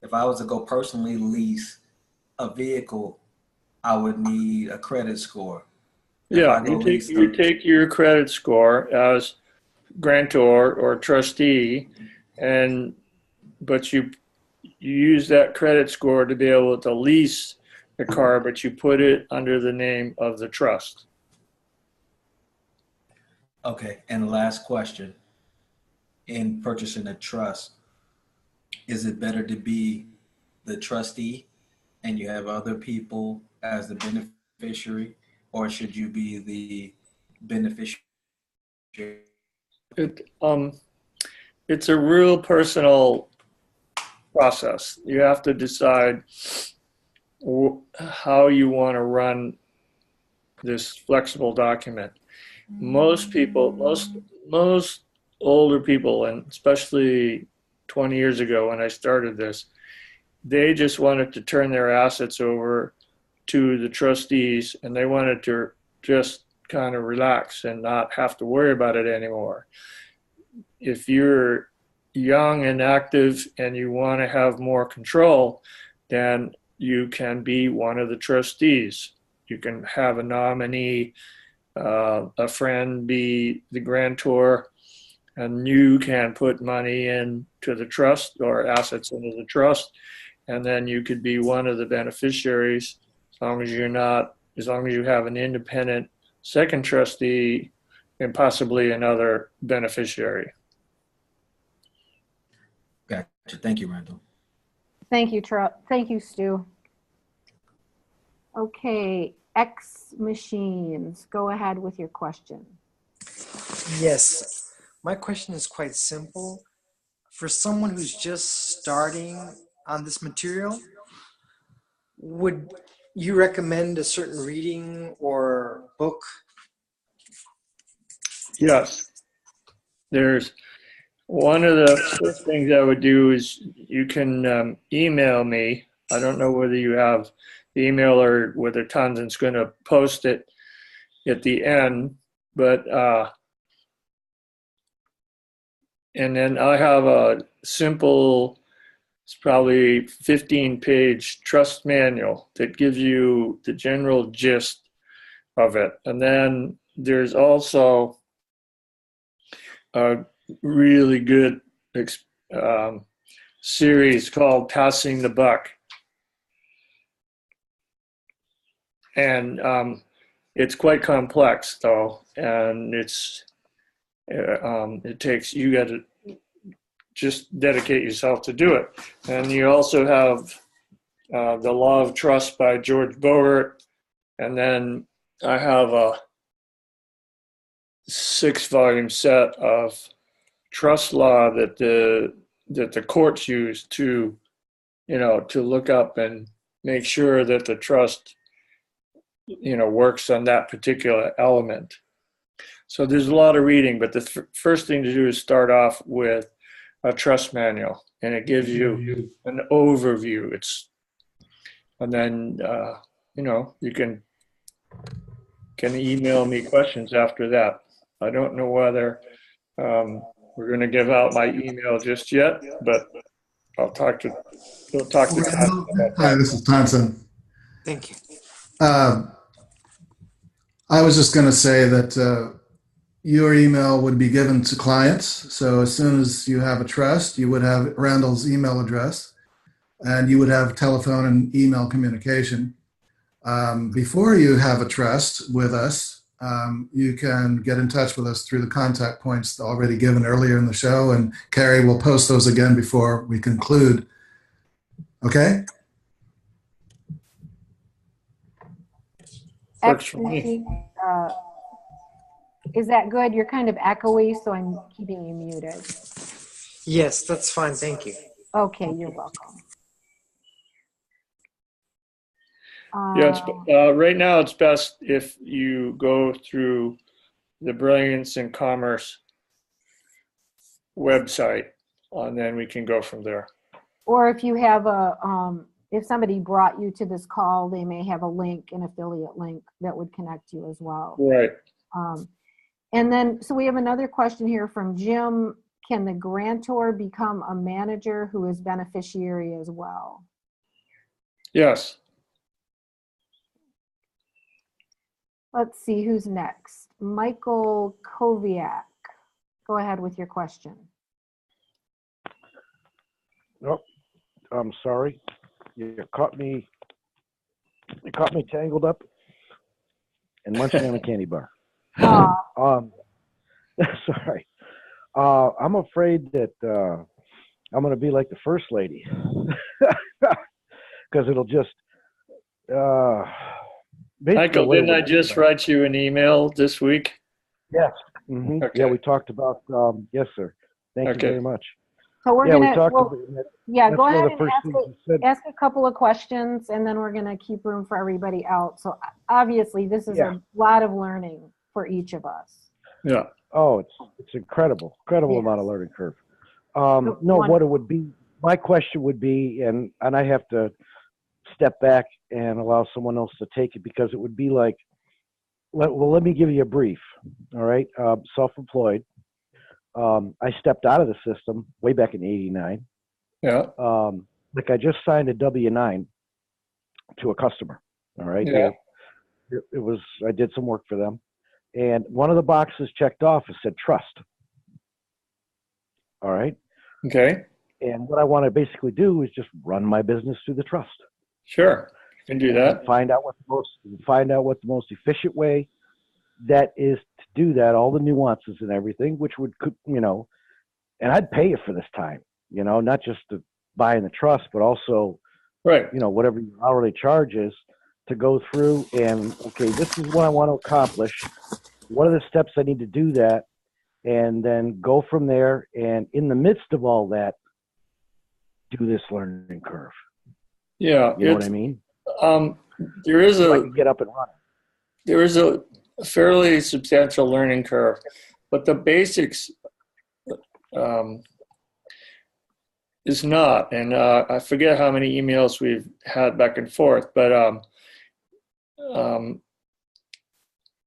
If I was to go personally lease a vehicle, I would need a credit score. If I Yeah, go lease you take your credit score as grantor or trustee, and but you use that credit score to be able to lease the car, but you put it under the name of the trust. okay, and the last question, in purchasing a trust, is it better to be the trustee and you have other people as the beneficiary, or should you be the beneficiary? It it's a real personal process. You have to decide how you want to run this flexible document. Most people, most older people, and especially 20 years ago when I started this, they just wanted to turn their assets over to the trustees, and they wanted to just kind of relax and not have to worry about it anymore. If you're young and active and you want to have more control, then you can be one of the trustees. You can have a nominee, a friend be the grantor, and you can put money into the trust or assets into the trust, and then you could be one of the beneficiaries as long as you have an independent second trustee and possibly another beneficiary. Gotcha. Thank you, Randall. Thank you, Stu. Okay, X Machines, go ahead with your question. Yes, my question is quite simple. For someone who's just starting on this material, would you recommend a certain reading or book? Yes, there's one of the first things I would do is you can email me. I don't know whether you have the email or whether Tanzan's going to post it at the end, but and then I have a simple, it's probably 15-page trust manual that gives you the general gist of it. And then there's also a really good series called Passing the Buck. And it's quite complex though, and it takes, you got to just dedicate yourself to do it. And you also have The Law of Trust by George Bogart, and then I have a 6-volume set of trust law that the courts use to look up and make sure that the trust works on that particular element. So there's a lot of reading, but the first thing to do is start off with a trust manual, and it gives you an overview. And then you can email me questions after that. I don't know whether we're going to give out my email just yet, but we'll talk to Tom about Hi, that. this is Thompson. Thank you. I was just going to say that your email would be given to clients. So as soon as you have a trust, you would have Randall's email address, and you would have telephone and email communication. Before you have a trust with us, you can get in touch with us through the contact points already given earlier in the show, and Carrie will post those again before we conclude. Okay? Works for me. Is that good? You're kind of echoey, so I'm keeping you muted. Yes, that's fine. Thank you. Okay, you're welcome. Yeah, right now it's best if you go through the Brilliance and Commerce website, and then we can go from there. Or if you have if somebody brought you to this call, they may have a link, an affiliate link that would connect you as well. Right. And then, so we have another question here from Jim. Can the grantor become a manager who is beneficiary as well? Yes. Let's see who's next. Michael Koviak. Go ahead with your question. Nope. I'm sorry. You caught me tangled up and munching on a candy bar. Sorry. I'm afraid that I'm going to be like the first lady because it'll just Michael, didn't I just write you an email this week? Yes. Mm-hmm. Okay. Yeah, we talked about yes, sir. Thank you very much. So we're we gonna talked about go ahead and ask a couple of questions, and then we're gonna keep room for everybody else. So obviously, this is a lot of learning for each of us. Yeah. Oh, it's incredible amount of learning curve. What it would be, my question would be, and I have to step back and allow someone else to take it, because it would be like, let me give you a brief. All right. Self-employed. I stepped out of the system way back in '89. Yeah. Like I just signed a W-9 to a customer. All right. Yeah. It was, I did some work for them. And one of the boxes checked off, it said trust. All right. Okay. And what I want to basically do is just run my business through the trust. Sure. You can do that. Find out what the most efficient way that is to do that, all the nuances and everything, which would, and I'd pay you for this time, not just to buy in the trust, but also, right. Whatever your hourly charge is to go through and, okay, this is what I want to accomplish. What are the steps I need to do that? And then go from there. And in the midst of all that, do this learning curve. Yeah. You know what I mean? There is so I can get up and running. There is a fairly substantial learning curve, but the basics is not. And I forget how many emails we've had back and forth, but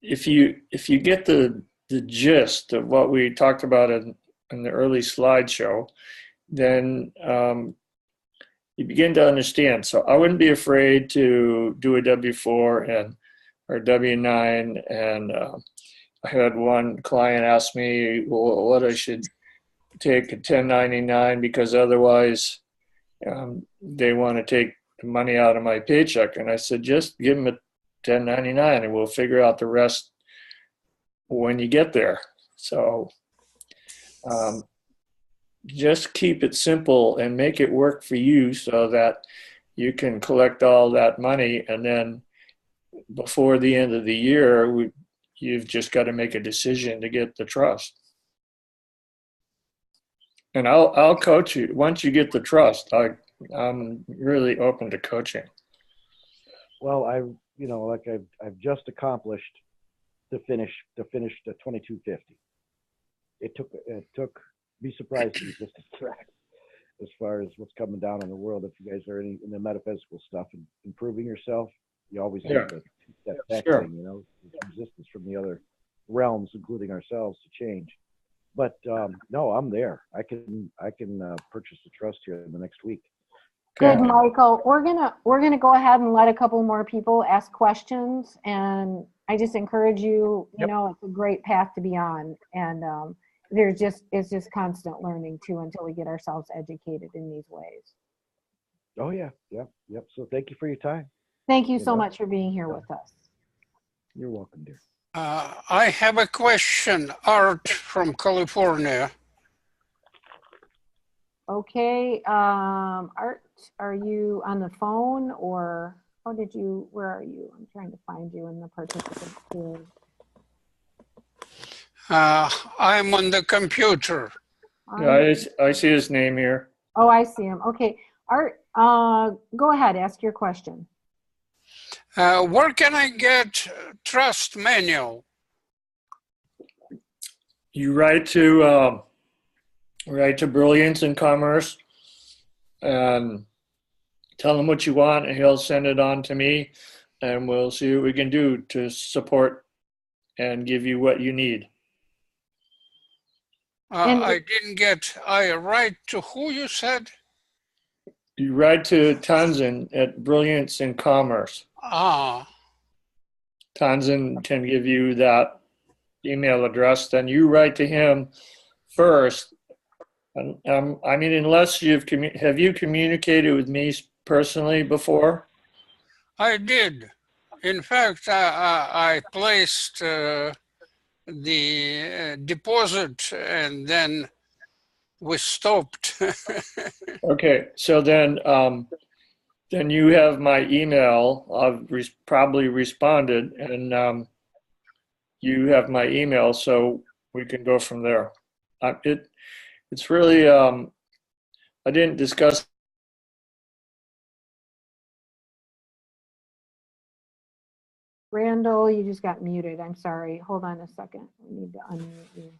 if you get the gist of what we talked about in the early slideshow, then you begin to understand. So I wouldn't be afraid to do a W-4 or W-9. And I had one client ask me what I should take a 1099, because otherwise they want to take the money out of my paycheck. And I said, just give them a 1099 and we'll figure out the rest when you get there. So just keep it simple and make it work for you so that you can collect all that money. And then before the end of the year, you've just got to make a decision to get the trust. And I'll coach you. Once you get the trust, I'm really open to coaching. Well, I've just accomplished to finish the 2250. It took, be surprised if you just track as far as what's coming down in the world. If you guys are in the metaphysical stuff and improving yourself, you always have to that back thing, resistance from the other realms, including ourselves, to change. But no, I'm there. I can purchase the trust here in the next week. Good, Michael. We're gonna go ahead and let a couple more people ask questions, and I just encourage you. It's a great path to be on, and it's just constant learning too until we get ourselves educated in these ways. Oh yeah, yep. So thank you for your time. Thank you so much for being here with us. You're welcome, dear. I have a question. Art from California. Okay, Art, are you on the phone or where are you? I'm trying to find you in the participant queue. I'm on the computer. Yeah, I see his name here. Oh, I see him. Okay, Art, go ahead, ask your question. Where can I get trust manual? You write to Brilliance in Commerce and tell him what you want, and he'll send it on to me, and we'll see what we can do to support and give you what you need. I didn't get, I write to who you said? You write to Tanzan at Brilliance in Commerce. Tanzan can give you that email address. Then you write to him first. I mean, unless have you communicated with me personally before? I did. In fact, I placed the deposit and then we stopped. Okay, so then you have my email. I've probably responded, and you have my email, so we can go from there. It's really I didn't discuss. Randall, you just got muted. I'm sorry. Hold on a second. We need to unmute you.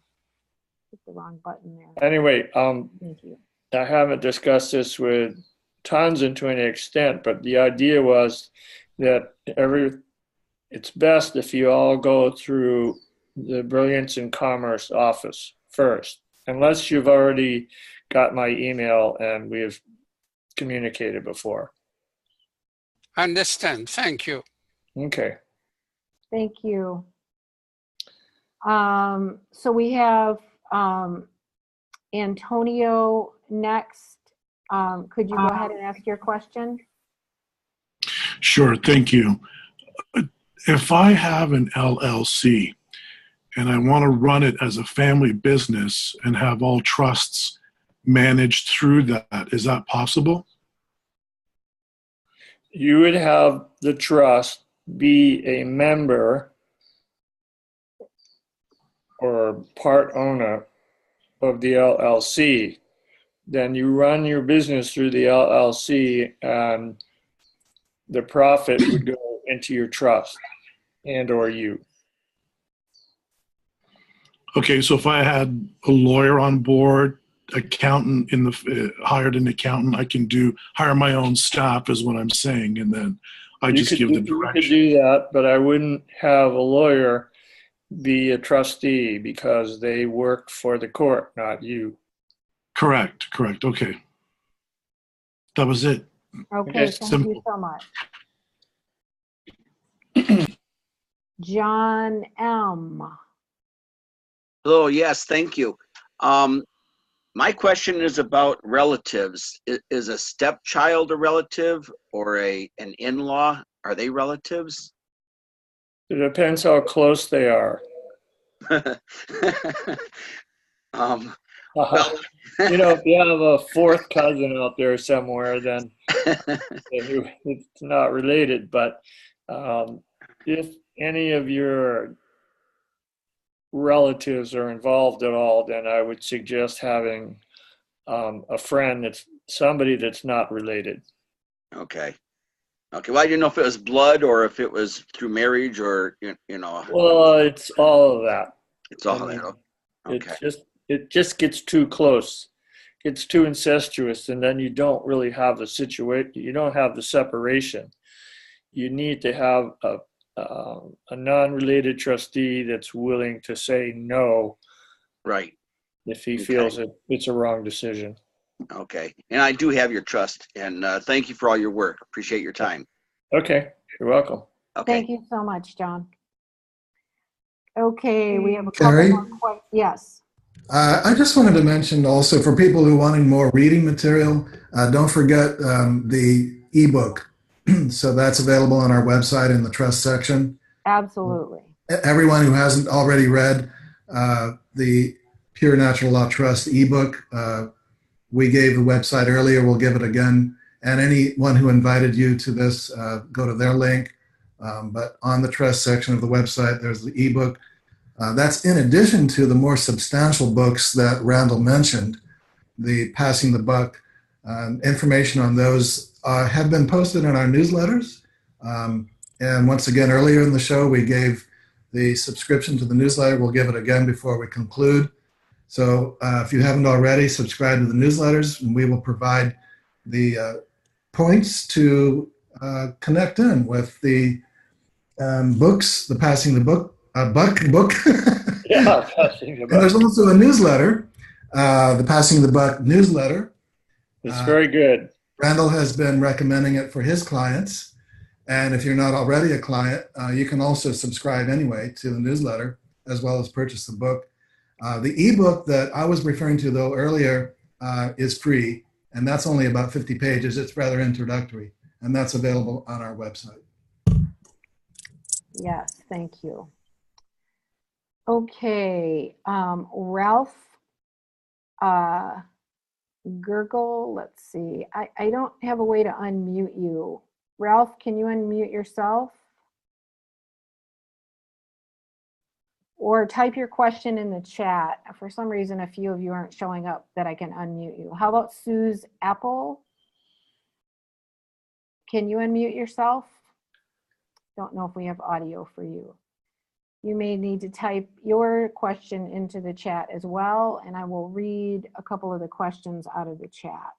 Hit the wrong button there. Anyway, Thank you. I haven't discussed this with Tanzan to any extent, but the idea was that it's best if you all go through the Brilliance in Commerce office first, unless you've already got my email and we've communicated before. Understand. Thank you. Okay. Thank you. So we have Antonio next. Could you go ahead and ask your question? Sure, thank you. If I have an LLC and I want to run it as a family business and have all trusts managed through that, is that possible? You would have the trust be a member or part owner of the LLC. Then you run your business through the LLC and the profit would go into your trust and or you. Okay, so if I had a lawyer on board, accountant hired an accountant, I can hire my own staff is what I'm saying, and then I just give the direction. You could do that, but I wouldn't have a lawyer be a trustee because they work for the court, not you. Correct. Okay. That was it. Okay, thank you so much. John M. Hello, yes, thank you. My question is about relatives. Is a stepchild a relative or an in-law? Are they relatives? It depends how close they are. Well, you know, if you have a fourth cousin out there somewhere, then it's not related. But if any of your relatives are involved at all, then I would suggest having a friend that's somebody that's not related. Okay. Well, I didn't know if it was blood or if it was through marriage or you know. Well, it's all of that. It's all of that. Okay. It just gets too close. It's too incestuous, and then you don't really have the situation. You don't have the separation. You need to have a non-related trustee that's willing to say no. Right. If he feels it's a wrong decision. Okay. And I do have your trust, and thank you for all your work. Appreciate your time. Okay. You're welcome. Okay. Thank you so much, John. Okay, we have a Carrie? couple more questions. Yes. I just wanted to mention also for people who wanting more reading material, don't forget the ebook. So that's available on our website in the trust section. Absolutely. everyone who hasn't already read the Pure Natural Law Trust ebook, we gave the website earlier. We'll give it again. And anyone who invited you to this, go to their link. But on the trust section of the website, there's the ebook. That's in addition to the more substantial books that Randall mentioned, the Passing the Buck. Information on those have been posted in our newsletters. And once again, earlier in the show, we gave the subscription to the newsletter. We'll give it again before we conclude. So if you haven't already, subscribe to the newsletters, and we will provide the points to connect in with the books, the Passing the Buck book. Yeah, passing the And buck. there's also a newsletter, the Passing the Buck newsletter. It's very good. Randall has been recommending it for his clients. And if you're not already a client, you can also subscribe anyway to the newsletter as well as purchase the book. The ebook that I was referring to, though, earlier is free, and that's only about 50 pages. It's rather introductory, and that's available on our website. Yes, thank you. Okay, Ralph Gurgle, let's see. I don't have a way to unmute you. Ralph, can you unmute yourself? Or type your question in the chat. For some reason, a few of you aren't showing up that I can unmute you. How about Sue's Apple? Can you unmute yourself? Don't know if we have audio for you. You may need to type your question into the chat as well, and I will read a couple of the questions out of the chat.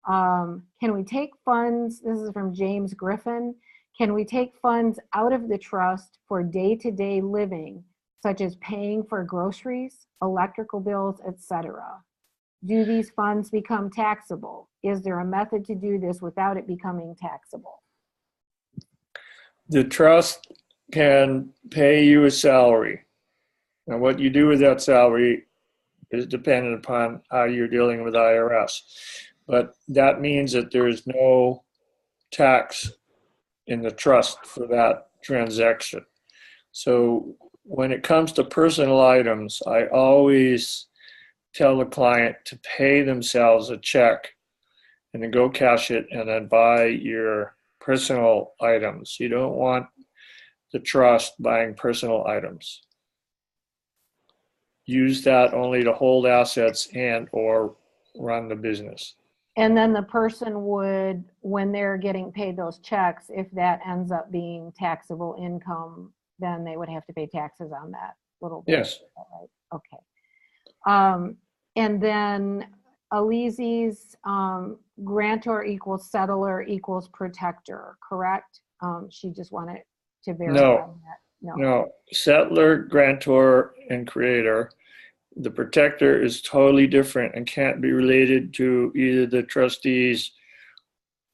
Can we take funds, this is from James Griffin, can we take funds out of the trust for day-to-day living, such as paying for groceries, electrical bills, etc.? Do these funds become taxable? Is there a method to do this without it becoming taxable? The trust can pay you a salary. Now, what you do with that salary is dependent upon how you're dealing with IRS. But that means that there is no tax in the trust for that transaction. So when it comes to personal items, I always tell the client to pay themselves a check and then go cash it and then buy your personal items. You don't want the trust buying personal items. Use that only to hold assets and or run the business. And then the person would, when they're getting paid those checks, if that ends up being taxable income, then they would have to pay taxes on that little bit. Yes. Right? Okay. And then Alizi's grantor equals settler equals protector, correct? She just wanted to verify that. No. Settler, grantor, and creator. The protector is totally different and can't be related to either the trustees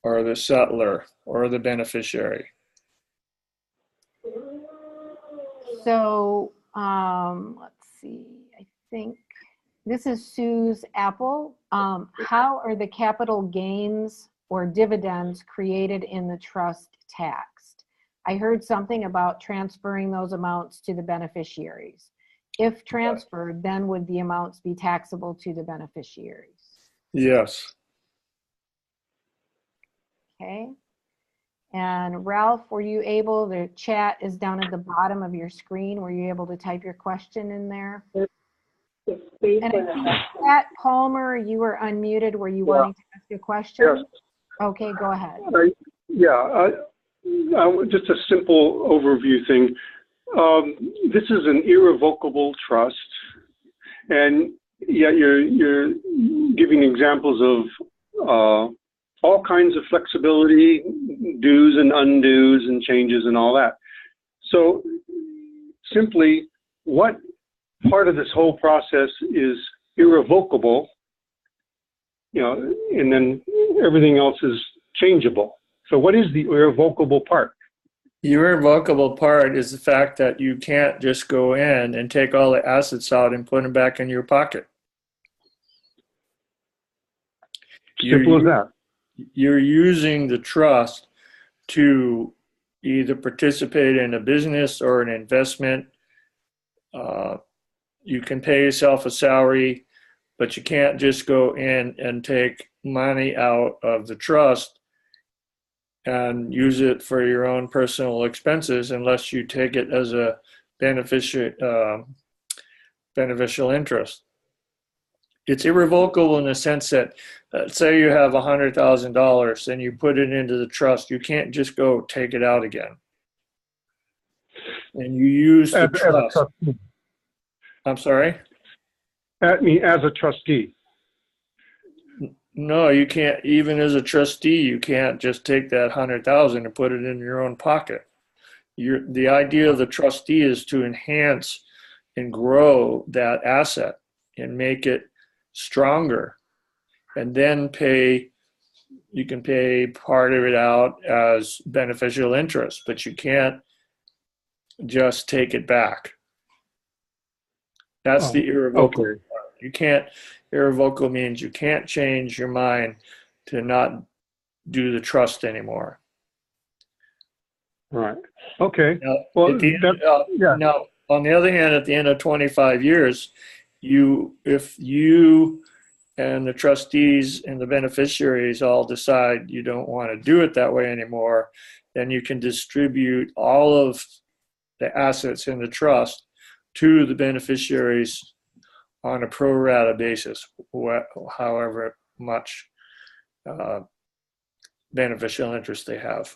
or the settler or the beneficiary. So let's see, I think this is Sue's Apple. How are the capital gains or dividends created in the trust taxed? I heard something about transferring those amounts to the beneficiaries. If transferred, then would the amounts be taxable to the beneficiaries? Yes. Okay. And Ralph, were you able, the chat is down at the bottom of your screen. Were you able to type your question in there? And I think Pat Palmer, you were unmuted. Were you wanting to ask a question? Yes. Okay, go ahead. Just a simple overview thing. This is an irrevocable trust, and yet you're giving examples of all kinds of flexibility, do's and undo's and changes and all that. So simply, what part of this whole process is irrevocable, and then everything else is changeable? So what is the irrevocable part? The irrevocable part is the fact that you can't just go in and take all the assets out and put them back in your pocket. Simple as that. You're using the trust to, either participate in a business or an investment. You can pay yourself a salary, but you can't just go in and take money out of the trust and use it for your own personal expenses unless you take it as a beneficial interest. It's irrevocable in the sense that, say you have $100,000 and you put it into the trust, you can't just go take it out again. And you use the trust. I'm sorry? As a trustee. No, you can't. Even as a trustee, you can't just take that 100,000 and put it in your own pocket. The idea of the trustee is to enhance and grow that asset and make it stronger, and then you can pay part of it out as beneficial interest, but you can't just take it back. That's the irrevocable. Okay. You can't. Irrevocable means you can't change your mind to not do the trust anymore. Right. Okay. Now, Well, now, on the other hand, at the end of 25 years, if you and the trustees and the beneficiaries all decide you don't want to do it that way anymore, then you can distribute all of the assets in the trust to the beneficiaries on a pro rata basis, however much beneficial interest they have.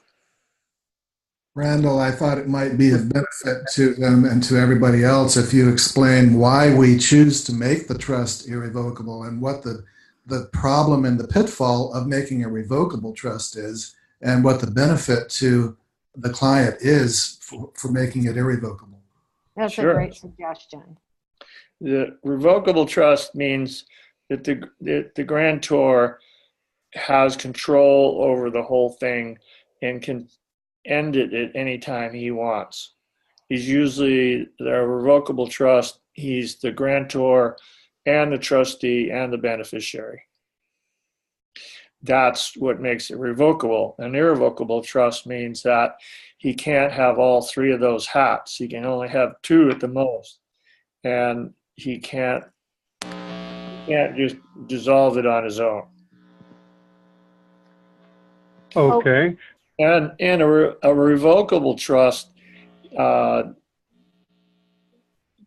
Randall, I thought it might be of benefit to them and to everybody else if you explain why we choose to make the trust irrevocable and what the problem and the pitfall of making a revocable trust is, and what the benefit to the client is for making it irrevocable. That's Sure. a great suggestion. The revocable trust means that the grantor has control over the whole thing and can end it at any time he wants. He's usually the revocable trust. He's the grantor and the trustee and the beneficiary. That's what makes it revocable. An irrevocable trust means that he can't have all three of those hats. He can only have two at the most. And he can't just dissolve it on his own. Okay. And in a revocable trust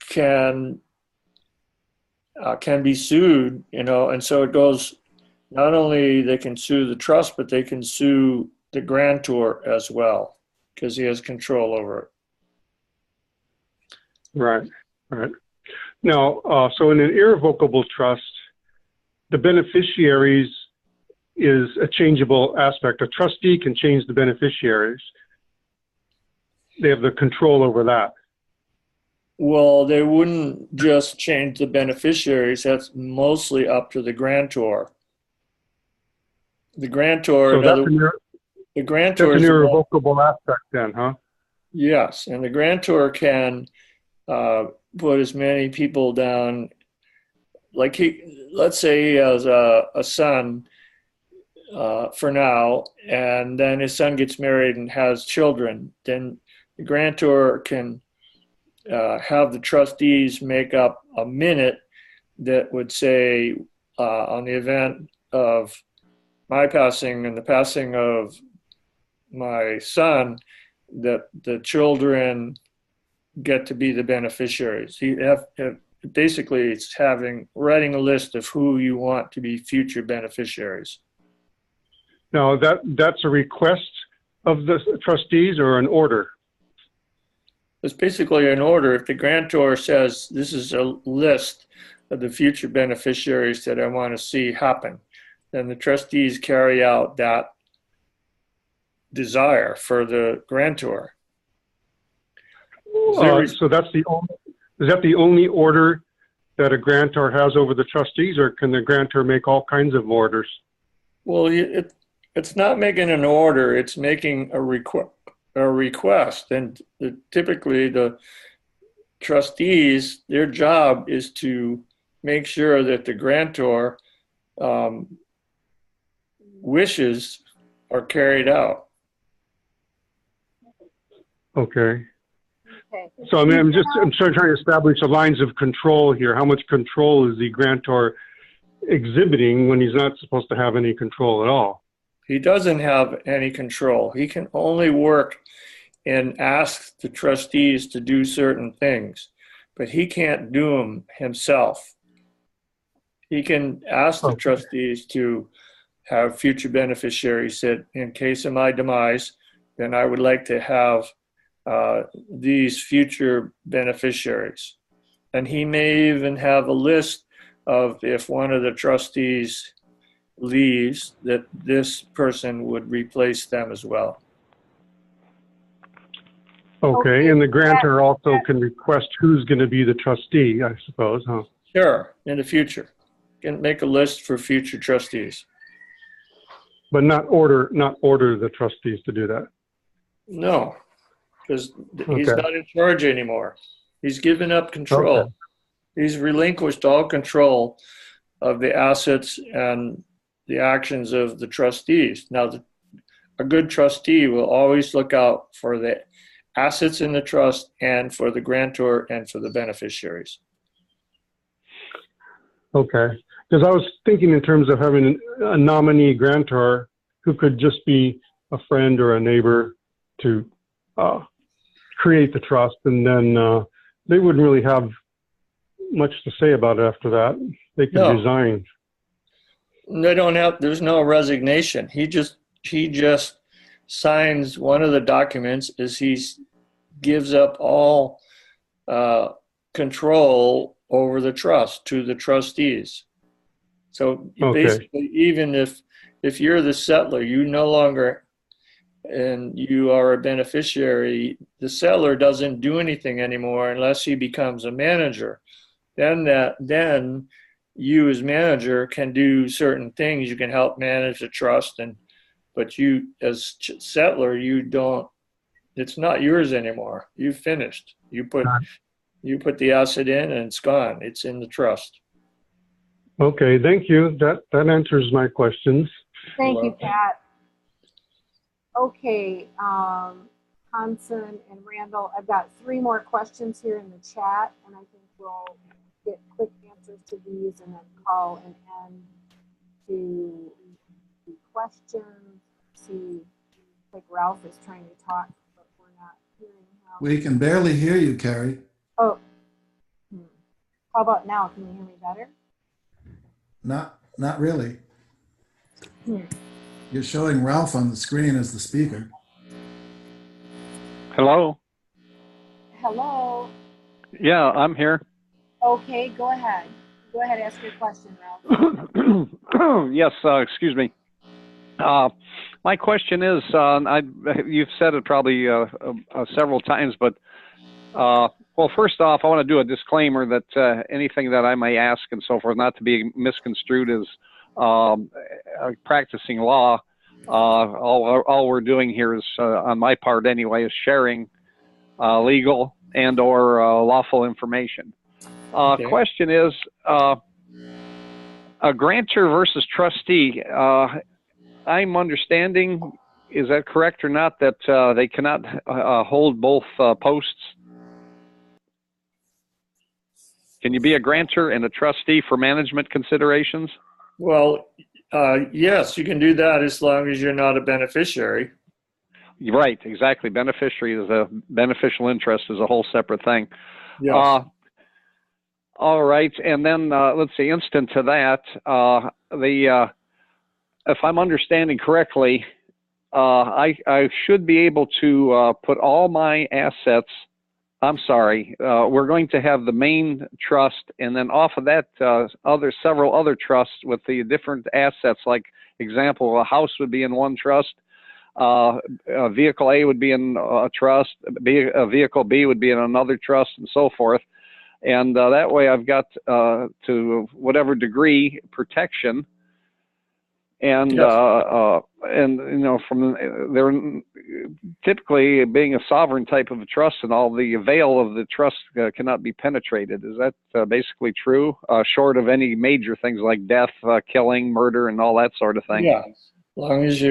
can be sued, and so it goes. Not only they can sue the trust, but they can sue the grantor as well because he has control over it. Right. Right. Now, so in an irrevocable trust, the beneficiaries is a changeable aspect. A trustee can change the beneficiaries. They have the control over that. Well, they wouldn't just change the beneficiaries. That's mostly up to the grantor. The grantor, So that's an irrevocable aspect then, huh? Yes, and the grantor can put as many people down. Like let's say he has a son for now, and then his son gets married and has children. Then the grantor can have the trustees make up a minute that would say, on the event of my passing and the passing of my son, that the children get to be the beneficiaries. Basically, it's writing a list of who you want to be future beneficiaries. Now, that's a request of the trustees or an order? It's basically an order. If the grantor says, this is a list of the future beneficiaries that I want to see happen, then the trustees carry out that desire for the grantor. So that's is that the only order that a grantor has over the trustees, or can the grantor make all kinds of orders? Well, it's not making an order, it's making a request. And typically the trustees, their job is to make sure that the grantor wishes are carried out. Okay. Okay. So I mean, I'm trying to establish the lines of control here. How much control is the grantor exhibiting when he's not supposed to have any control at all? He doesn't have any control. He can only work and ask the trustees to do certain things, but he can't do them himself. He can ask the trustees to have future beneficiaries that in case of my demise, then I would like to have these future beneficiaries. And he may even have a list of if one of the trustees leaves, that this person would replace them as well. Okay, and the grantor also can request who's going to be the trustee, I suppose, huh? Sure, in the future. Can make a list for future trustees. But not order the trustees to do that. No, because he's not in charge anymore. He's given up control. Okay. He's relinquished all control of the assets and the actions of the trustees. Now, a good trustee will always look out for the assets in the trust and for the grantor and for the beneficiaries. Okay. Because I was thinking in terms of having a nominee grantor who could just be a friend or a neighbor to create the trust, and then they wouldn't really have much to say about it after that. They could resign. They don't have. There's no resignation. He just signs one of the documents as he gives up all control over the trust to the trustees. So basically, even if you're the settler, you no longer, and you are a beneficiary, the settler doesn't do anything anymore unless he becomes a manager. Then you as manager can do certain things. You can help manage the trust, but you as settler, you don't. It's not yours anymore. You've finished. You put the asset in, and it's gone. It's in the trust. Okay, thank you. That answers my questions. Thank you, Pat. Okay, Hanson and Randall, I've got 3 more questions here in the chat, and I think we'll get quick answers to these and then call an end to the questions. See, like Ralph is trying to talk, but we're not hearing him. We can barely hear you, Carrie. Oh, how about now? Can you hear me better? Not really. You're showing Ralph on the screen as the speaker. Hello? Hello? Yeah, I'm here. Okay, go ahead. Go ahead, ask your question, Ralph. Yes, excuse me. My question is, you've said it probably several times, but well, first off, I want to do a disclaimer that anything that I may ask and so forth, not to be misconstrued as practicing law. All we're doing here is, on my part anyway, is sharing legal and or lawful information. Question is, a grantor versus trustee. I'm understanding, is that correct or not, that they cannot hold both posts? Can you be a grantor and a trustee for management considerations? Well, yes, you can do that as long as you're not a beneficiary. Right, exactly. Beneficiary is a beneficial interest is a whole separate thing. Yes. All right, and then let's see. Instant to that, if I'm understanding correctly, I should be able to put all my assets. I'm sorry. We're going to have the main trust, and then off of that, several other trusts with the different assets. Like example, a house would be in one trust. Vehicle A would be in a trust. Vehicle B would be in another trust, and so forth. And that way, I've got to whatever degree protection. And yes. And you know, from they're typically being a sovereign type of a trust, and all the veil of the trust cannot be penetrated. Is that basically true? Short of any major things like death, killing, murder, and all that sort of thing. Yeah, as long as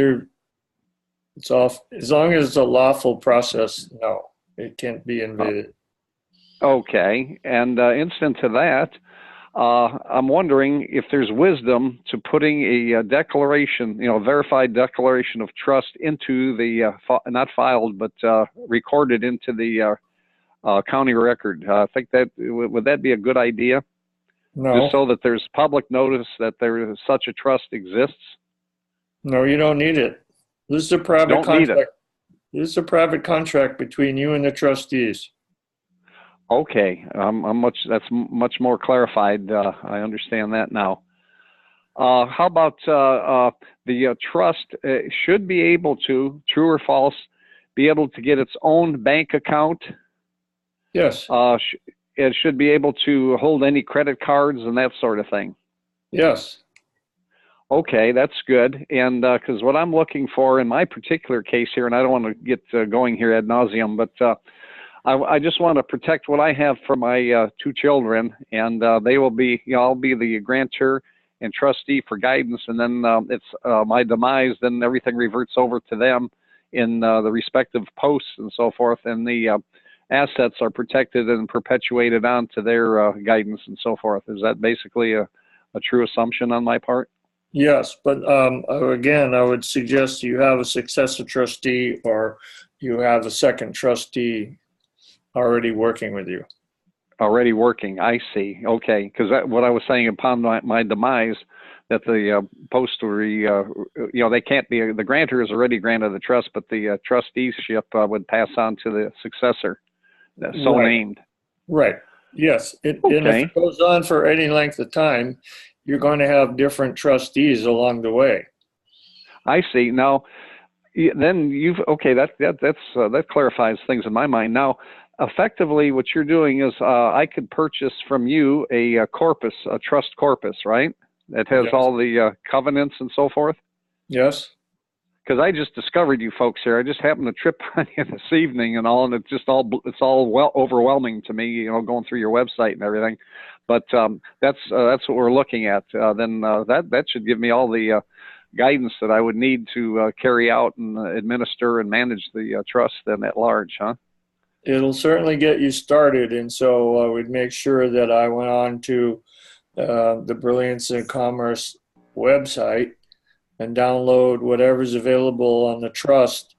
as long as it's a lawful process. No. It can't be invaded. Okay, and instant to that, I'm wondering if there's wisdom to putting a declaration, verified declaration of trust into the, not filed, but recorded into the county record. I think would that be a good idea? No. Just so that there's public notice that such a trust exists? No, you don't need it. This is a private Don't need contract. it. This is a private contract between you and the trustees. Okay, that's much more clarified. I understand that now. How about the trust should be able to, true or false, be able to get its own bank account? Yes. It should be able to hold any credit cards and that sort of thing. Yes. Okay, that's good. And because what I'm looking for in my particular case here, and I don't want to get going here ad nauseum, but I just want to protect what I have for my 2 children, and they will be, I'll be the grantor and trustee for guidance, and then it's my demise, then everything reverts over to them in the respective posts and so forth, and the assets are protected and perpetuated onto their guidance and so forth. Is that basically a true assumption on my part? Yes, but again, I would suggest you have a successor trustee or you have a second trustee already working with you. Already working, I see. Okay, because what I was saying upon my demise, that the post they can't be, the grantor is already granted the trust, but the trusteeship would pass on to the successor, so Right. named. Right. Yes. And if it goes on for any length of time, you're going to have different trustees along the way. I see. Now, then that clarifies things in my mind. Now, effectively, what you're doing is I could purchase from you a corpus, a trust corpus, right? That has all the covenants and so forth. Yes. Because I just discovered you folks here. I just happened to trip on you this evening and all, and it's all overwhelming to me, going through your website and everything. But that's what we're looking at. Then that should give me all the guidance that I would need to carry out and administer and manage the trust then at large, huh? It'll certainly get you started. And so I would make sure that I went on to the Brilliance in Commerce website and download whatever's available on the trust.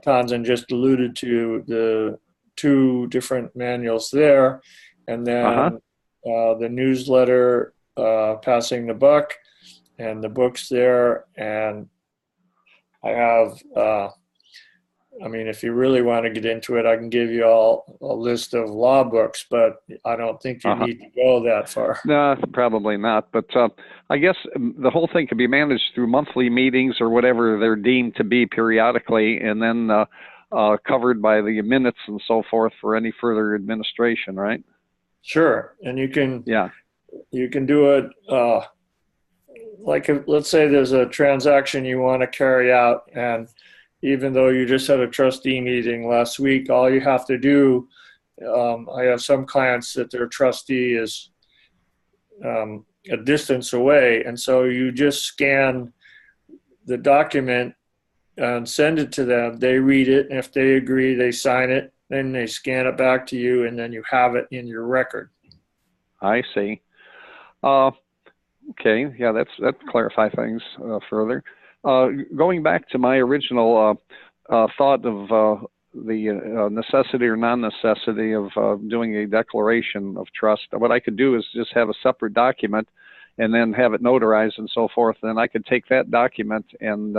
Tanzan just alluded to the 2 different manuals there, and then the newsletter, Passing the Buck, and the books there. And I have, if you really want to get into it, I can give you all a list of law books, but I don't think you need to go that far. No, probably not. But I guess the whole thing can be managed through monthly meetings or whatever they're deemed to be periodically, and then covered by the minutes and so forth for any further administration, right? Sure. And you can do it like let's say there's a transaction you want to carry out, and even though you just had a trustee meeting last week, all you have to do, I have some clients that their trustee is a distance away, and so you just scan the document and send it to them. They read it, and if they agree, they sign it, then they scan it back to you, and then you have it in your record. I see. Okay, yeah, that clarifies things further. Going back to my original thought of the necessity or non-necessity of doing a declaration of trust, what I could do is just have a separate document and then have it notarized and so forth. Then I could take that document and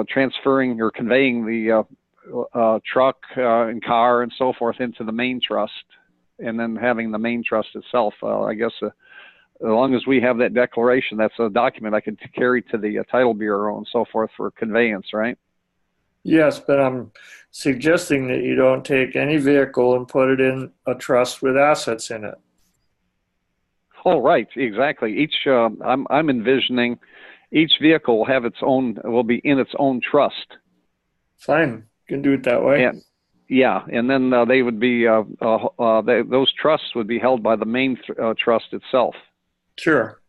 transferring or conveying the truck and car and so forth into the main trust, and then having the main trust itself. I guess as long as we have that declaration, that's a document I could carry to the title bureau and so forth for conveyance, right? Yes, but I'm suggesting that you don't take any vehicle and put it in a trust with assets in it. Oh, right, exactly. Each I'm envisioning each vehicle will have its own, will be in its own trust. Fine, you can do it that way. And, yeah, and then they would be those trusts would be held by the main trust itself. Sure.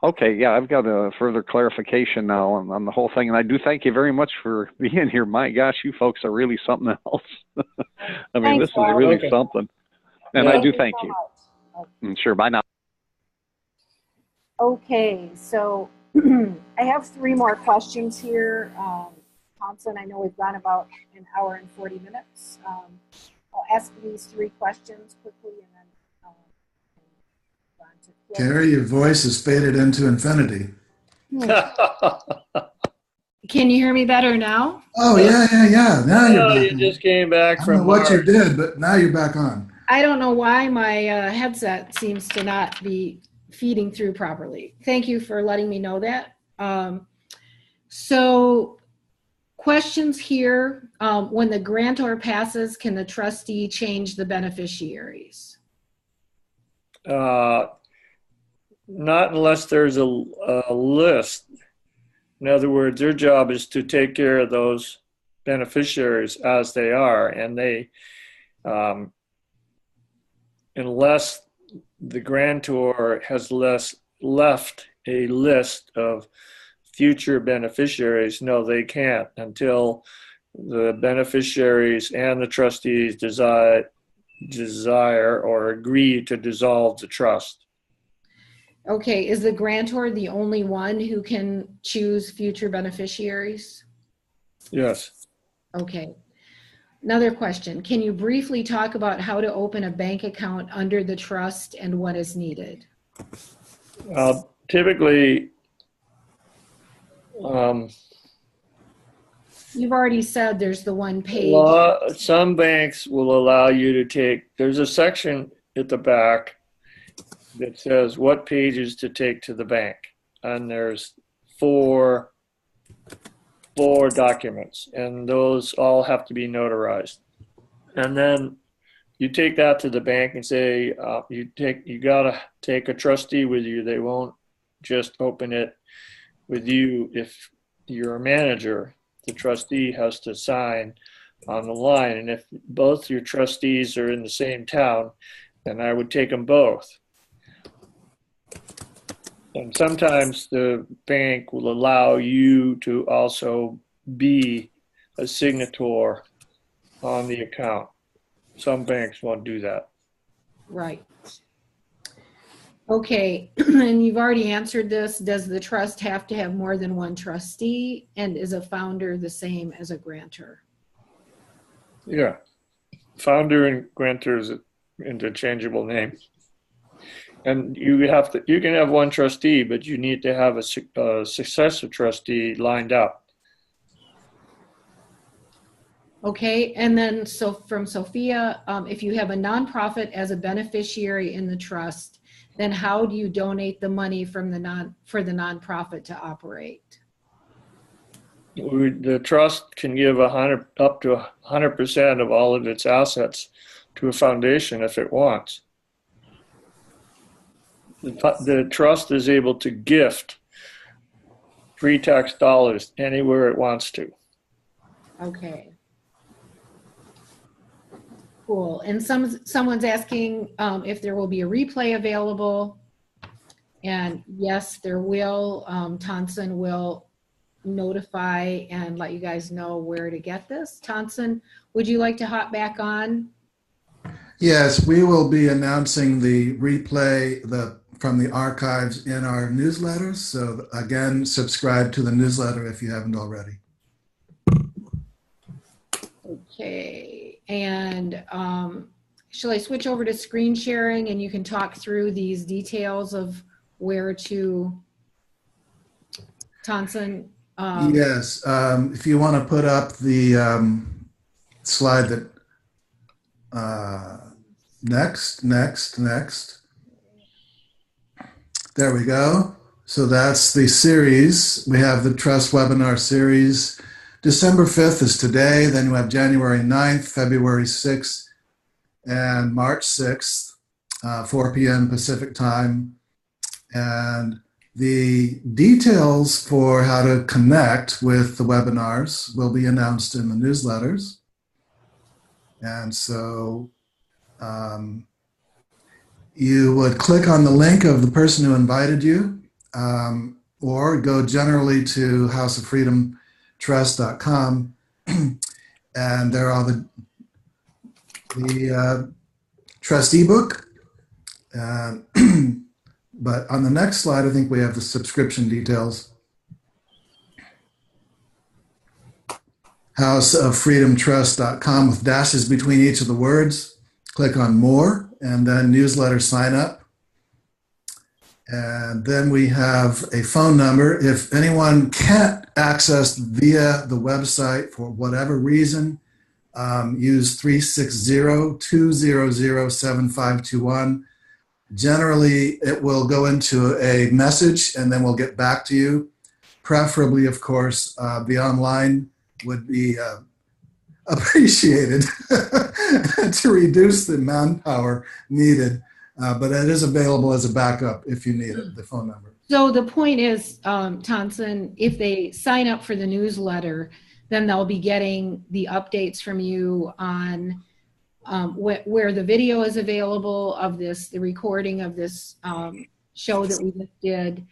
Okay, yeah, I've got a further clarification now on the whole thing, and I do thank you very much for being here. My gosh, you folks are really something else. I mean, Thanks, this is Rob. really Okay. something, and Yeah. I do Thank you thank so you. much. Sure, bye now. Okay, so I have 3 more questions here. Thompson, I know we've gone about an hour and 40 minutes. I'll ask these 3 questions quickly and then move on to Cliff. Carrie, your voice has faded into infinity. Can you hear me better now? Oh, yeah. Now you're Oh, back you on. just came back I don't know from what you Mars. did, but now you're back on. I don't know why my headset seems to not be feeding through properly. Thank you for letting me know that. So questions here, when the grantor passes, can the trustee change the beneficiaries? Not unless there's a list. In other words, their job is to take care of those beneficiaries as they are, and they, unless the grantor has left a list of future beneficiaries, no, they can't until the beneficiaries and the trustees desire or agree to dissolve the trust. Okay, is the grantor the only one who can choose future beneficiaries? Yes. Okay. Another question. Can you briefly talk about how to open a bank account under the trust and what is needed? Typically, you've already said there's the one page. Some banks will allow you to take, there's a section at the back that says what pages to take to the bank. And there's four documents, and those all have to be notarized. And then you take that to the bank and say, you gotta take a trustee with you. They won't just open it with you if you're a manager. The trustee has to sign on the line. And if both your trustees are in the same town, then I would take them both. And sometimes the bank will allow you to also be a signator on the account. Some banks won't do that. Right. Okay, and you've already answered this. Does the trust have to have more than one trustee? And is a founder the same as a grantor? Yeah. Founder and grantor is an interchangeable name. And you can have one trustee, but you need to have a successor trustee lined up. Okay, and then so from Sophia, if you have a nonprofit as a beneficiary in the trust, then how do you donate the money from for the nonprofit to operate? The trust can give up to 100% of all of its assets to a foundation if it wants. The trust is able to gift pre-tax dollars anywhere it wants to. Okay. Cool. And someone's asking if there will be a replay available. And yes, there will. Tonson will notify and let you guys know where to get this. Tonson, would you like to hop back on? Yes, we will be announcing the replay from the archives in our newsletters. So again, subscribe to the newsletter if you haven't already. Okay, and shall I switch over to screen sharing and you can talk through these details of where to, Tonson? Yes, if you want to put up the slide that, next. There we go. So that's the series. We have the trust webinar series. December 5th is today. Then we have January 9th, February 6th, and March 6th, 4 p.m. Pacific time. And the details for how to connect with the webinars will be announced in the newsletters. And so you would click on the link of the person who invited you. or go generally to houseoffreedomtrust.com, and there are the trustee book. But on the next slide, I think we have the subscription details. houseoffreedomtrust.com with dashes between each of the words. Click on more and then newsletter sign up. And then we have a phone number. If anyone can't access via the website for whatever reason, use 360-200-7521. Generally, it will go into a message and then we'll get back to you. Preferably, of course, the online would be appreciated to reduce the manpower needed. But it is available as a backup if you need it, the phone number. So the point is, Tonson, if they sign up for the newsletter, then they'll be getting the updates from you on where the video is available of this, the recording of this show that we just did,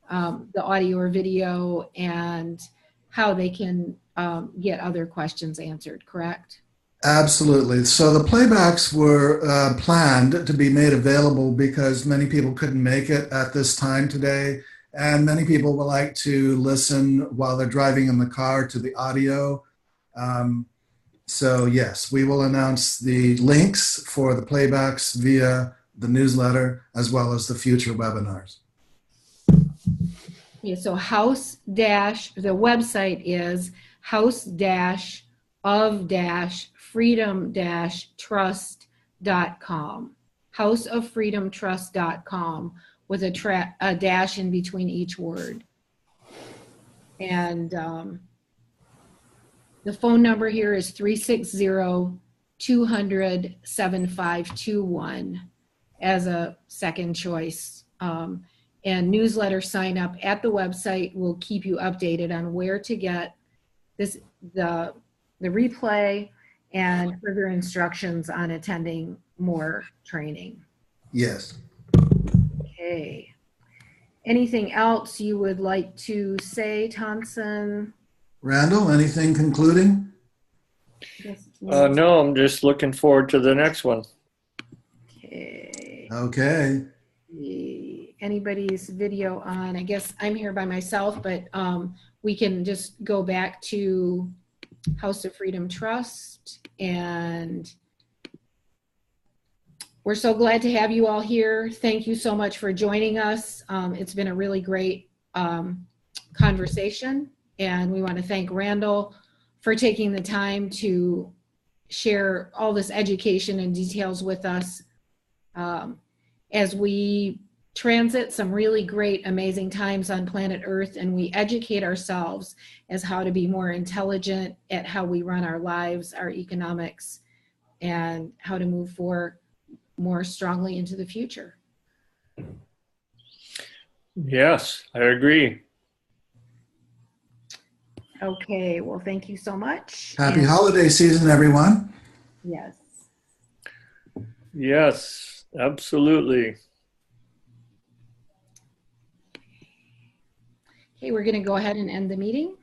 the audio or video, and how they can get other questions answered, correct? Absolutely. So the playbacks were planned to be made available because many people couldn't make it at this time today. And many people would like to listen while they're driving in the car to the audio. So yes, we will announce the links for the playbacks via the newsletter as well as the future webinars. Yeah, so the website is house-of-freedom-trust.com. House-of-freedom-trust.com with a dash in between each word. And the phone number here is 360-200-7521 as a second choice. And newsletter sign up at the website will keep you updated on where to get the replay and further instructions on attending more training. Yes. Okay. Anything else you would like to say, Tonson? Randall, anything concluding? No, I'm just looking forward to the next one. Okay. Okay. Anybody's video on? I guess I'm here by myself, but we can just go back to House of Freedom Trust, and we're so glad to have you all here. Thank you so much for joining us. It's been a really great conversation, and we want to thank Randall for taking the time to share all this education and details with us as we transit some really great, amazing times on planet Earth, and we educate ourselves as how to be more intelligent at how we run our lives, our economics, and how to move forward more strongly into the future. Yes, I agree. Okay, well, thank you so much. Happy holiday season, everyone. Yes. Yes, absolutely. Okay, we're going to go ahead and end the meeting.